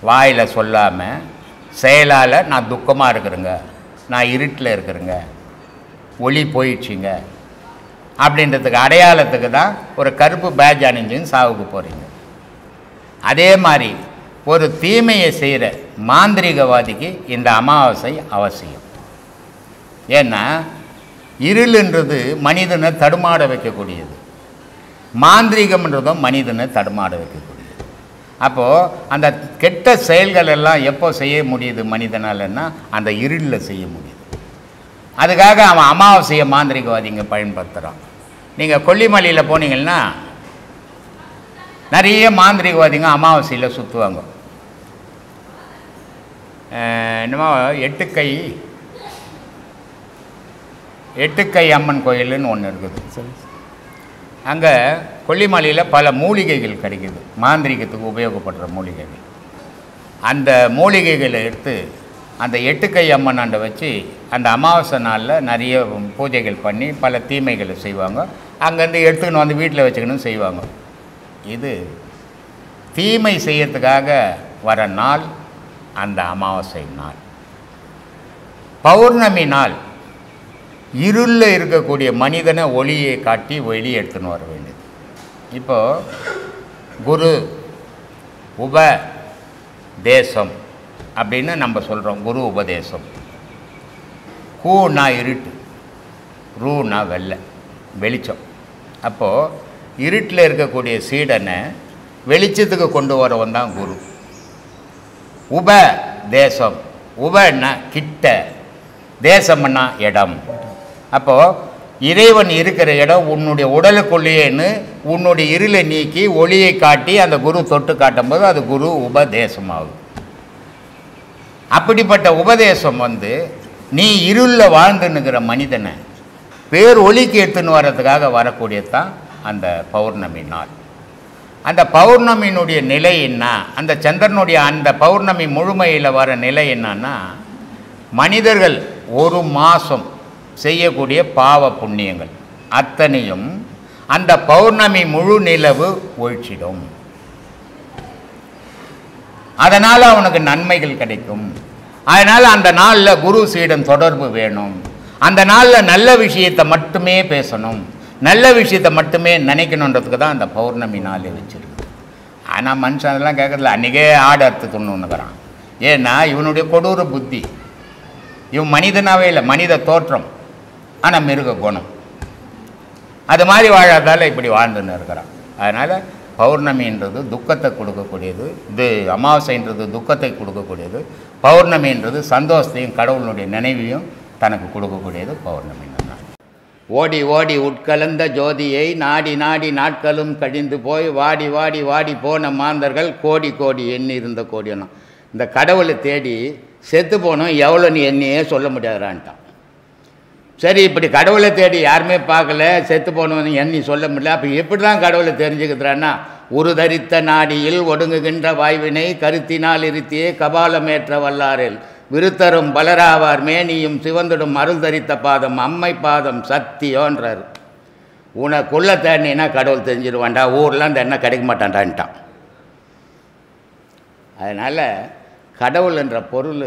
வாயில் சொல்லாமல் செயலால் நான் துக்கமாக இருக்கிறேங்க, நான் இருட்டில் இருக்கிறேங்க, ஒளி போயிடுச்சிங்க அப்படின்றதுக்கு அடையாளத்துக்கு தான் ஒரு கருப்பு பேட்ஜ் அணிஞ்சின்னு சாவுக்கு போகிறீங்க. அதே மாதிரி ஒரு தீமையை செய்கிற மாந்திரிகவாதிக்கு இந்த அமாவாசை அவசியம். ஏன்னா இருளுன்றது மனிதனை தடுமாட வைக்கக்கூடியது, மாந்திரிகம்ன்றதும் மனிதனை தடுமாட வைக்கக்கூடியது. அப்போது அந்த கெட்ட செயல்கள் எல்லாம் எப்போ செய்ய முடியுது மனிதனாலன்னா அந்த இருளில் செய்ய முடியுது. அதுக்காக அவன் அமாவாசையை மாந்திரிகவாதிங்க பயன்படுத்துகிறான். நீங்கள் கொல்லிமலையில் போனீங்கன்னா நிறைய மாந்திரிகவாதிங்க அமாவாசையில் சுற்றுவாங்க. என்னமோ எட்டுக்கை அம்மன் கோயில்னு ஒன்று இருக்குது. அங்கே கொல்லிமலையில் பல மூலிகைகள் கிடைக்குது, மாந்திரிகத்துக்கு உபயோகப்படுற மூலிகைகள். அந்த மூலிகைகளை எடுத்து அந்த எட்டுக்கை அம்மனாண்ட வச்சு அந்த அமாவாசை நாளில் நிறைய பூஜைகள் பண்ணி பல தீமைகளை செய்வாங்க. அங்கேருந்து எடுத்துக்கணும் வந்து வீட்டில் வச்சுக்கணும் செய்வாங்க. இது தீமை செய்யறதுக்காக வர நாள் அந்த அமாவாசை நாள். பௌர்ணமி நாள் இருளில் இருக்கக்கூடிய மனிதனை ஒளியை காட்டி வெளியே எடுத்துன்னு வர வேண்டியது. இப்போது குரு உபதேசம் அப்படின்னு நம்ம சொல்கிறோம். குரு உபதேசம். கூனா இருட்டு, ரூனா வெள்ளை வெளிச்சம். அப்போது இருட்டில் இருக்கக்கூடிய சீடனை வெளிச்சத்துக்கு கொண்டு வரவன் தான் குரு. உபதேசம், உபன்னா கிட்ட, தேசம்னா இடம். அப்போது இறைவன் இருக்கிற இடம் உன்னுடைய உடலுக்குள்ளேன்னு உன்னுடைய இருளை நீக்கி ஒளியை காட்டி அந்த குரு தொட்டு காட்டும்போது அது குரு உபதேசமாகும். அப்படிப்பட்ட உபதேசம் வந்து நீ இருளில் வாழ்ந்துன்னுக்கிற மனிதனை பேர் ஒளிக்கு எடுத்துன்னு வர்றதுக்காக வரக்கூடியதான் அந்த பௌர்ணமி நாள். அந்த பௌர்ணமியினுடைய நிலை என்ன, அந்த சந்திரனுடைய அந்த பௌர்ணமி முழுமையில் வர நிலை என்னன்னா, மனிதர்கள் ஒரு மாதம் செய்யக்கூடிய பாவ புண்ணியங்கள் அத்தனையும் அந்த பௌர்ணமி முழு நிலவு ஒழிச்சிடும். அதனால் அவனுக்கு நன்மைகள் கிடைக்கும். அதனால் அந்த நாளில் குரு சீடன் தொடர்பு வேணும். அந்த நாளில் நல்ல விஷயத்தை மட்டுமே பேசணும், நல்ல விஷயத்தை மட்டுமே நினைக்கணுன்றதுக்கு தான் அந்த பௌர்ணமி நாளை வச்சுருக்கு. ஆனால் மனுஷன் அதெல்லாம் கேட்கறதில்ல. அன்றைக்கே ஆடு அறுத்து துண்ணுன்னுக்கிறான். ஏன்னா இவனுடைய கொடூர புத்தி. இவன் மனிதனாகவே இல்லை, மனித தோற்றம், ஆனால் மிருக குணம். அது மாதிரி வாழாதால் இப்படி வாழ்ந்துன்னு இருக்கிறான். அதனால் பௌர்ணமின்றது துக்கத்தை கொடுக்கக்கூடியது, இது அமாவாசைன்றது துக்கத்தை கொடுக்கக்கூடியது, பௌர்ணமின்றது சந்தோஷத்தையும் கடவுளுடைய நினைவையும் தனக்கு கொடுக்கக்கூடியது பௌர்ணமி நாள். ஓடி ஓடி உட்கலந்த ஜோதியை நாடி நாடி நாட்களும் கழிந்து போய் வாடி வாடி வாடி போன மாந்தர்கள் கோடி கோடி எண்ணி இருந்த கோடியனும். இந்த கடவுளை தேடி செத்து போனோம் எவ்வளோ நீ எண்ணியே சொல்ல முடியாதான்ட்டான். சரி, இப்படி கடவுளை தேடி யாருமே பார்க்கல, செத்து போனவன் எண்ணி சொல்ல முடியல. அப்போ எப்படி தான் கடவுளை தெரிஞ்சுக்கிறான்னா, ஒரு தரித்த நாடியில் ஒடுங்குகின்ற வாய்வினை கருத்தினால் இருத்தியே கபாலமேற்ற வல்லாரில் விருத்தரும் பலராவார் மேனியும் சிவந்திடும் அருள் தரித்த பாதம் அம்மை பாதம் சக்தியோன்றார். உனக்குள்ள தேடினா கடவுள் தெரிஞ்சிருவான்டா, ஊரில் அந்த எண்ணெய் கிடைக்க மாட்டான்டான்ட்டான். அதனால் கடவுள் என்ற பொருள்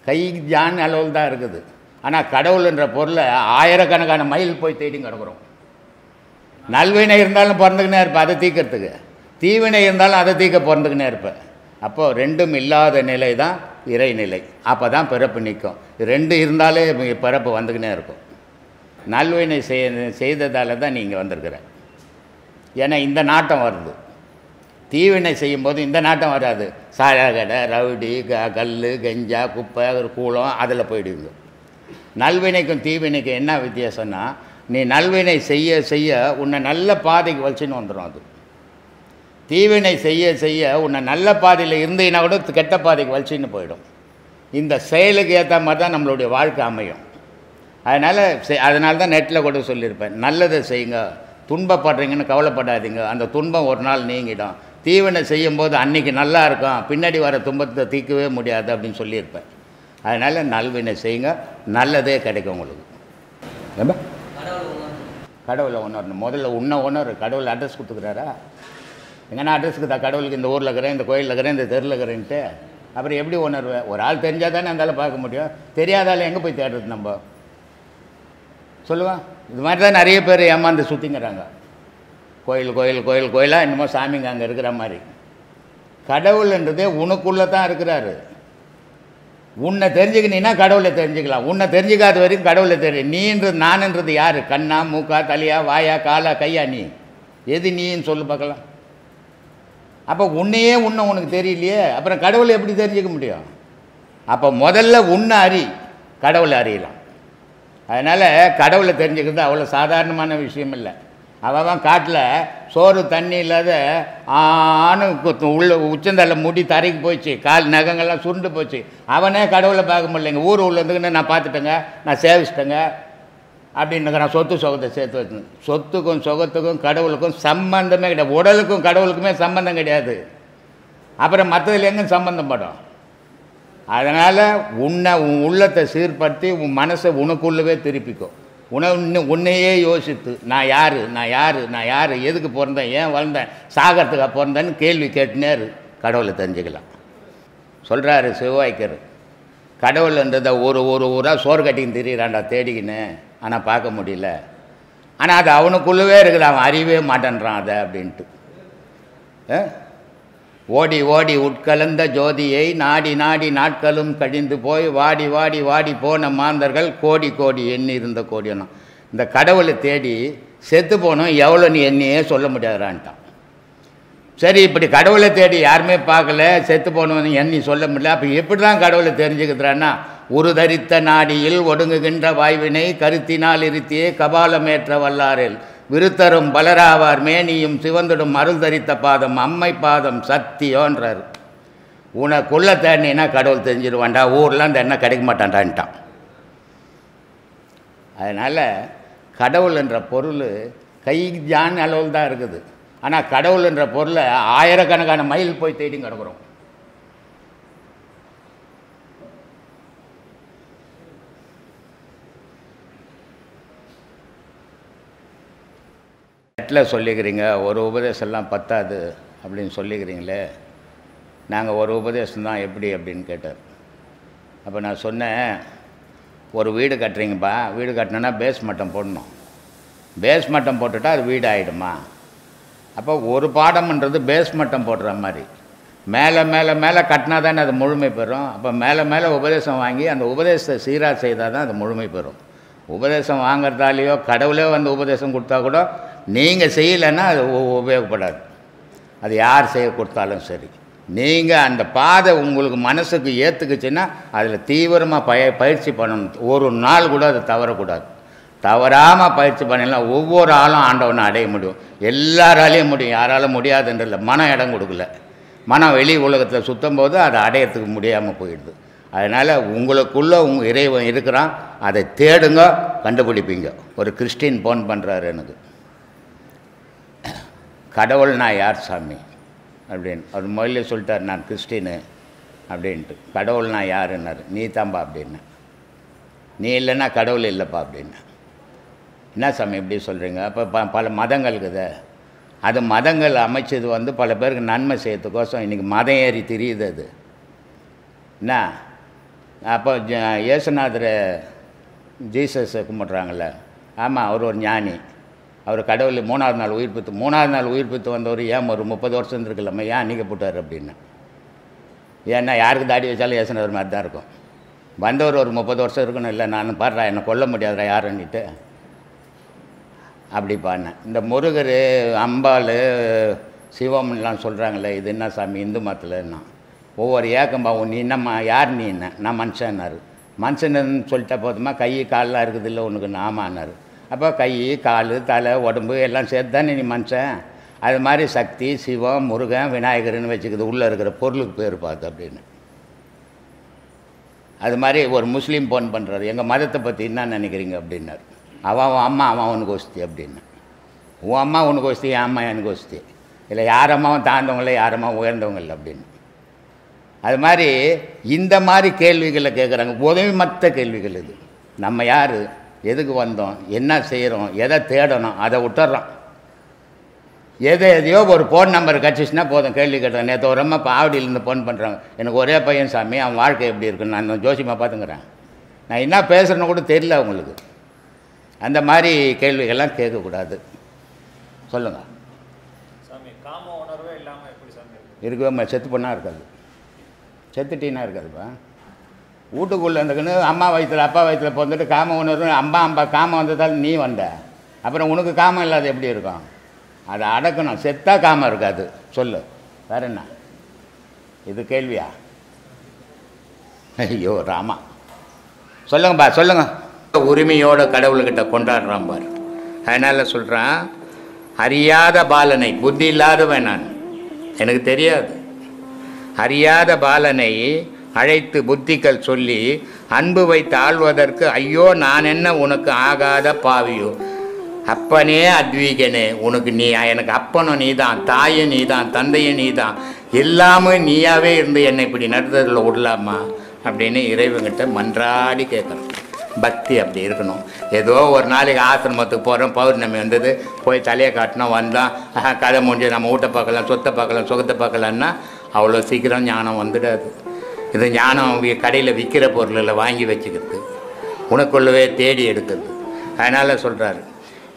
கை ஜான் அளவில் தான் இருக்குது. ஆனால் கடவுள் என்ற பொருளை ஆயிரக்கணக்கான மைல் போய் தேடி கிடக்குறோம். நல்வினை இருந்தாலும் பிறந்துக்கினே இருப்பேன் அதை தீக்கிறதுக்கு, தீவினை இருந்தாலும் அதை தீக்க பிறந்துக்கினே இருப்பேன். அப்போது ரெண்டும் இல்லாத நிலை தான் இறைநிலை. அப்போ தான் பிறப்பு நிற்கும். ரெண்டு இருந்தாலே பிறப்பு வந்துக்கினே இருக்கும். நல்வினை செய்ததால் தான் நீங்கள் வந்திருக்கிற. ஏன்னா இந்த நாட்டம் வருது. தீவினை செய்யும்போது இந்த நாட்டம் வராது. சாழகடை, ரவுடி, கல், கஞ்சா, குப்பை, கூளம் அதில் போயிடுவீங்க. நல்வினைக்கும் தீவினைக்கும் என்ன வித்தியாசம்னா, நீ நல்வினை செய்ய செய்ய உன்னை நல்ல பாதைக்கு வலிச்சுன்னு வந்துடும். அது தீவினை செய்ய செய்ய உன்னை நல்ல பாதையில் இருந்தீங்கன்னா கூட கெட்ட பாதைக்கு வலிச்சுன்னு போயிடும். இந்த செயலுக்கு ஏற்ற மாதிரி தான் நம்மளுடைய வாழ்க்கை அமையும். அதனால தான் நெட்டில் கூட சொல்லியிருப்பேன், நல்லதை செய்யுங்க, துன்பப்படுறீங்கன்னு கவலைப்படாதீங்க, அந்த துன்பம் ஒரு நாள் நீங்கிடும். தீவினை செய்யும்போது அன்றைக்கி நல்லா இருக்கும், பின்னாடி வர துன்பத்தை தீர்க்கவே முடியாது அப்படின்னு சொல்லியிருப்பேன். அதனால் நல்வினை செய்யுங்க, நல்லதே கிடைக்கும் உங்களுக்கு. ஏன்பா கடவுளை உணரணும். முதல்ல உணரு. கடவுள் அட்ரஸ் கொடுத்துக்கிறாரா? எங்கன்னா அட்ரஸுக்கு தான் கடவுளுக்கு இந்த ஊரில் இருக்கிறேன், இந்த கோயிலில் இருக்கிறேன், இந்த தெருவில் இருக்கிறேன்ட்டு அப்புறம் எப்படி உணர்வேன்? ஒரு ஆள் தெரிஞ்சால் தானே அந்த ஆளை பார்க்க முடியும். தெரியாதால எங்கே போய் தேடுறது நம்ம? சொல்லுவான். இது மாதிரி தான் நிறைய பேர் ஏமாந்து சுற்றிங்கிறாங்க. கோயில் கோயில் கோயில் கோயிலாக என்னமோ சாமிங்க அங்கே இருக்கிற மாதிரி. கடவுள்ன்றதே உனக்குள்ளே தான் இருக்கிறாரு. உன்னை தெரிஞ்சுக்கினீன்னா கடவுளை தெரிஞ்சுக்கலாம். உன்னை தெரிஞ்சுக்காத வரைக்கும் கடவுளை தெரியும். நீன்றது நானுன்றது யார்? கண்ணா, மூக்கா, தலையா, வாயா, காலா, கையா? நீ எது நீன்னு சொல்லு பார்க்கலாம். அப்போ உன்னையே உனக்கு தெரியலையே, அப்புறம் கடவுளை எப்படி தெரிஞ்சுக்க முடியும்? அப்போ முதல்ல உன்னை அறி, கடவுளை அறியலாம். அதனால் கடவுளை தெரிஞ்சுக்கிறது அவ்வளோ சாதாரணமான விஷயம் இல்லை. அவன் காட்டில் சோறு தண்ணி இல்லாத உள்ள உச்சந்தலை முடி தரைக்கு போயிடுச்சு, கால் நகங்கள்லாம் சுருண்டு போச்சு. அவனே கடவுளை பார்க்க முடியலைங்க. ஊர் உள்ளதுக்குன்னு நான் பார்த்துட்டேங்க, நான் சேவிச்சிட்டேங்க அப்படின்னுங்க. நான் சொத்து சுகத்தை சேர்த்து வச்சுங்க. சொத்துக்கும் சுகத்துக்கும் கடவுளுக்கும் சம்பந்தமே கிடையாது. உடலுக்கும் கடவுளுக்குமே சம்பந்தம் கிடையாது. அப்புறம் மற்றதுல எங்கே சம்பந்தம் படும்? அதனால் உன் உள்ளத்தை சீர்படுத்தி உன் மனசை உனக்குள்ளவே திருப்பிக்கும். உன்னையே யோசித்து நான் யார், எதுக்கு பிறந்தேன், ஏன் வளர்ந்தேன், சாகிறதுக்காக பிறந்தேன்னு கேள்வி கேட்டுனேரு கடவுளை தெரிஞ்சுக்கலாம். சொல்கிறாரு சிவவாய்க்கர், கடவுள்ன்றதை ஒரு ஊராக சோறு கட்டின்னு திரியிறான்டா தேடிக்கின்னு, ஆனால் பார்க்க முடியல. ஆனால் அது அவனுக்குள்ளவே இருக்குது, அவன் அறிவே மாட்டேன்றான் அதை அப்படின்ட்டு. ஓடி ஓடி உட்கலந்த ஜோதியை நாடி நாடி நாட்களும் கழிந்து போய் வாடி வாடி வாடி போன மாந்தர்கள் கோடி கோடி எண்ணி இருந்த கோடியனும். இந்த கடவுளை தேடி செத்து போனோம் எவ்வளோ நீ எண்ணியே சொல்ல முடியாதான்ட்டான். சரி, இப்படி கடவுளை தேடி யாருமே பார்க்கல, செத்து போனவன் எண்ணி சொல்ல முடியல. அப்போ எப்படி தான் கடவுளை தெரிஞ்சுக்கிறான்னா, உருதரித்த நாடியில் ஒடுங்குகின்ற வாய்வினை கருத்தினால் இருத்தியே கபாலமேற்ற வல்லாரில் விருத்தரும் பலராவார் மேனியும் சிவந்துடும் அருள் தரித்த பாதம் அம்மை பாதம் சக்தியோன்றார். உனக்குள்ள தேடினா கடவுள் தெரிஞ்சிருவான்டா, ஊரில் அந்த எண்ணெய் கிடைக்க மாட்டான்டான்ட்டான். அதனால் கடவுள் என்ற பொருள் கை ஜான் அளவில் தான் இருக்குது. ஆனால் கடவுள் என்ற பொருளை ஆயிரக்கணக்கான மைல் போய் தேடி கிடக்குறோம். நெட்டில் சொல்லிக்கிறீங்க ஒரு உபதேசம்லாம் பத்தாது அப்படின்னு சொல்லிக்கிறீங்களே, நாங்கள் ஒரு உபதேசம் தான் எப்படி அப்படின்னு கேட்டார். அப்போ நான் சொன்னேன், ஒரு வீடு கட்டுறீங்கப்பா, வீடு கட்டினோன்னா பேஸ் மட்டம் போடணும். பேஸ் மட்டம் போட்டுட்டா அது வீடு ஆகிடுமா? அப்போ ஒரு பாடம்ன்றது பேஸ் மட்டம் போடுற மாதிரி மேலே மேலே மேலே கட்டினா தானே அது முழுமை பெறும். அப்போ மேலே மேலே உபதேசம் வாங்கி அந்த உபதேசத்தை சீராக செய்தால் தான் அது முழுமை பெறும். உபதேசம் வாங்கிறதாலேயோ கடவுளே வந்து உபதேசம் கொடுத்தா கூட நீங்கள் செய்யலைன்னா அது உபயோகப்படாது. அது யார் செய்ய கொடுத்தாலும் சரி, நீங்கள் அந்த பாதை உங்களுக்கு மனசுக்கு ஏற்றுக்குச்சுன்னா அதில் தீவிரமாக பயிற்சி பண்ணணும். ஒரு நாள் கூட அதை தவறக்கூடாது. தவறாமல் பயிற்சி பண்ணலாம். ஒவ்வொரு ஆளும் ஆண்டவனை அடைய முடியும், எல்லாராலையும் முடியும், யாராலும் முடியாதுன்றதில்ல. மனம் இடம் கொடுக்கல, மனம் வெளி உலகத்தில் சுற்றும் போது அதை அடையிறதுக்கு முடியாமல் போயிடுது. அதனால் உங்களுக்குள்ளே உங்கள் இறைவன் இருக்கிறான், அதை தேடுங்க, கண்டுபிடிப்பீங்க. ஒரு கிறிஸ்டின் ஃபோன் பண்ணுறாரு எனக்கு, கடவுள் நான் யார் சாமி அப்படின்னு. அவர் முதல்ல சொல்லிட்டார், நான் கிறிஸ்டின்னு அப்படின்ட்டு. கடவுள் நான் யாருன்னாரு, நீ தான்பா அப்படின்னு. நீ இல்லைன்னா கடவுள் இல்லைப்பா அப்படின்னு. என்ன சாமி எப்படி சொல்கிறீங்க? அப்போ பல மதங்கள் இருக்குது, அது மதங்கள் அமைச்சது வந்து பல பேருக்கு நன்மை செய்யறதுக்கோசம் இன்றைக்கி மதம் ஏறி தெரியுது அது என்ன. அப்போ இயேசுநாதரை ஜீசஸை கும்பிட்றாங்கள, ஆமாம் அவர் ஒரு ஞானி, அவர் கடவுள் 3வது நாள் உயிர்ப்பித்து வந்தவர் ஏன் ஒரு 30 வருஷம் இருந்துருக்கலாமா, ஏன் அன்றைக்கி போட்டார் அப்படின்னு. ஏன்னா யாருக்கு தாடி வச்சாலும் இயேசுநாதர் மாதிரி தான் இருக்கும். வந்தவர் ஒரு 30 வருஷம் இருக்கணும். இல்லை நான் பாடுறா என்னை கொல்ல முடியாதுடா யாருன்னுட்டு அப்படி பாடினேன். இந்த முருகர் அம்பாள் சிவம்லாம் சொல்கிறாங்களே, இது என்ன சாமி இந்து மதத்தில்னா ஒவ்வொரு ஏக்கம்பா, நீ என்னம்மா யார், நீ என்ன, நான் மனுஷன்னாரு. மனுஷன்னு சொல்லிட்டா போதுமா, கை காலெலாம் இருக்குது இல்லை உனக்கு ஆமான்னாரு. அப்போ கை கால் தலை உடம்பு எல்லாம் சேர்த்து தானே நீ மனுஷன். அது மாதிரி சக்தி சிவம் முருகன் விநாயகர்னு வச்சுக்குது, உள்ளே இருக்கிற பொருளுக்கு பேர் பார்த்து அப்படின்னு. அது மாதிரி ஒரு முஸ்லீம் ஃபோன் பண்ணுறாரு, எங்கள் மதத்தை பற்றி என்ன நினைக்கிறீங்க அப்படின்னாரு. அவன் அம்மா அவனுக்கு ஒஸ்தி அப்படின்னு. உன் அம்மா உனக்கு ஒஸ்தி, என் அம்மா எனக்கு ஒஸ்தி, இல்லை யார் அம்மாவும் தாழ்ந்தவங்கள யார் அம்மா உயர்ந்தவங்கள அப்படின்னு. அது மாதிரி இந்த மாதிரி கேள்விகளை கேட்குறாங்க, உதவி மற்ற கேள்விகள். இது நம்ம யார், எதுக்கு வந்தோம், என்ன செய்கிறோம், எதை தேடணும், அதை விட்டுறோம். எதையோ ஒரு ஃபோன் நம்பர் கிடச்சிச்சின்னா போதும் கேள்வி கேட்டேன். நேற்று ஒரு அம்மா இப்போ ஆவடியிலேருந்து ஃபோன் பண்ணுறாங்க, எனக்கு ஒரே பையன் சாமி, அவன் வாழ்க்கை எப்படி இருக்குன்னு நான் ஜோசியமாக பார்த்துங்கிறேன், நான் என்ன பேசுகிறேன்னு கூட தெரியல அவங்களுக்கு. அந்த மாதிரி கேள்விகள்லாம் கேட்கக்கூடாது. சொல்லுங்கள் சாமி. காம உணர்வே இல்லாமல் எப்படி சாமி இருக்கவே செத்து பண்ணால் இருக்காது, செத்துட்டீன்னா இருக்காதுப்பா. வீட்டுக்குள்ளே இருந்துக்குன்னு அம்மா வயிற்றில் அப்பா வயிற்றில் பிறந்துட்டு காம உணர்வு அம்பா காமம் வந்ததால் நீ வந்த, அப்புறம் உனக்கு காமம் இல்லாத எப்படி இருக்கும்? அதை அடக்கணும். செத்தா காமம் இருக்காது. சொல்லு வேற என்ன? இது கேள்வியா? ஐயோ ராமா, சொல்லுங்கப்பா சொல்லுங்க. உரிமையோட கடவுள்கிட்ட கொண்டாடுறான் பார். அதனால் சொல்கிறான், அறியாத பாலனை, புத்தி இல்லாதவன் நான், எனக்கு தெரியாது, அறியாத பாலனை அழைத்து புத்திகள் சொல்லி அன்பு வைத்து ஆள்வதற்கு ஐயோ நான் என்ன உனக்கு ஆகாத பாவியோ, அப்பனே அத்வீகனே, உனக்கு நீ எனக்கு அப்பனும் நீ தான், தாயும் நீ தான், தந்தையும் நீ தான், எல்லாமே நீயாவே இருந்து என்னை இப்படி நடத்துறதுல விடலாமா? அப்படின்னு இறைவன்கிட்ட மன்றாடி கேட்கணும். பக்தி அப்படி இருக்கணும். ஏதோ ஒரு நாளைக்கு ஆசிரமத்துக்கு போகிறோம், பௌர்ணமி வந்தது, போய் தலையை காட்டினோம், வந்தோம், கதை முடிஞ்சு நம்ம வீட்டை பார்க்கலாம், சொத்தை பார்க்கலாம், சுகத்தை பார்க்கலான்னா அவ்வளோ சீக்கிரம் ஞானம் வந்துடாது. இது ஞானம் கடையில் விற்கிற பொருளில் வாங்கி வச்சுக்கிறது, உனக்குள்ளவே தேடி எடுக்கிறது. அதனால் சொல்கிறாரு,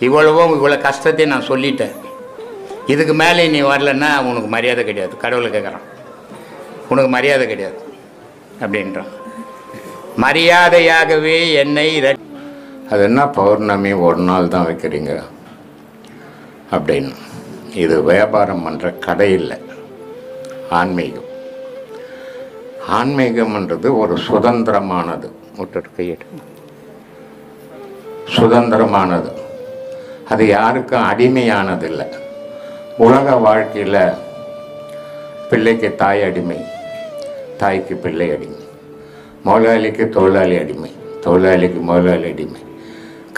இவ்வளோ கஷ்டத்தையும் நான் சொல்லிட்டேன், இதுக்கு மேலே நீ வரலன்னா உனக்கு மரியாதை கிடையாது. கடவுளை கேட்குறான், உனக்கு மரியாதை கிடையாது அப்படின்றான். மரியாதையாகவே என்னை அது என்ன பௌர்ணமி ஒரு நாள் தான் வைக்கிறீங்க அப்படின்னு. இது வியாபாரம் பண்ணுற கடை இல்லை, ஆன்மீகம். ஆன்மீகம்ன்றது ஒரு சுதந்திரமானது, சுதந்திரமானது. அது யாருக்கும் அடிமையானது இல்லை. உலக வாழ்க்கையில் பிள்ளைக்கு தாய் அடிமை, தாய்க்கு பிள்ளை அடிமை, முதலாளிக்கு தொழிலாளி அடிமை, தொழிலாளிக்கு முதலாளி அடிமை,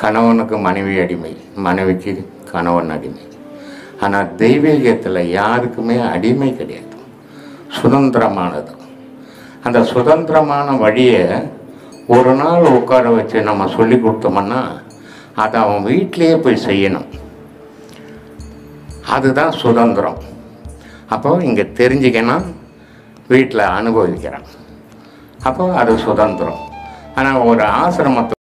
கணவனுக்கு மனைவி அடிமை, மனைவிக்கு கணவன் அடிமை. ஆனால் தெய்வீகத்தில் யாருக்குமே அடிமை கிடையாது, சுதந்திரமானது. அந்த சுதந்திரமான வழியை ஒரு நாள் உட்கார வச்சு நம்ம சொல்லி கொடுத்தோம்னா அதை அவன் வீட்டிலேயே போய் செய்யணும். அதுதான் சுதந்திரம். அப்போ இங்கே தெரிஞ்சுக்கணும், வீட்டில் அனுபவிக்கிறான், அப்போ அது சுதந்திரம். ஆனால் ஒரு ஆசிரமத்தை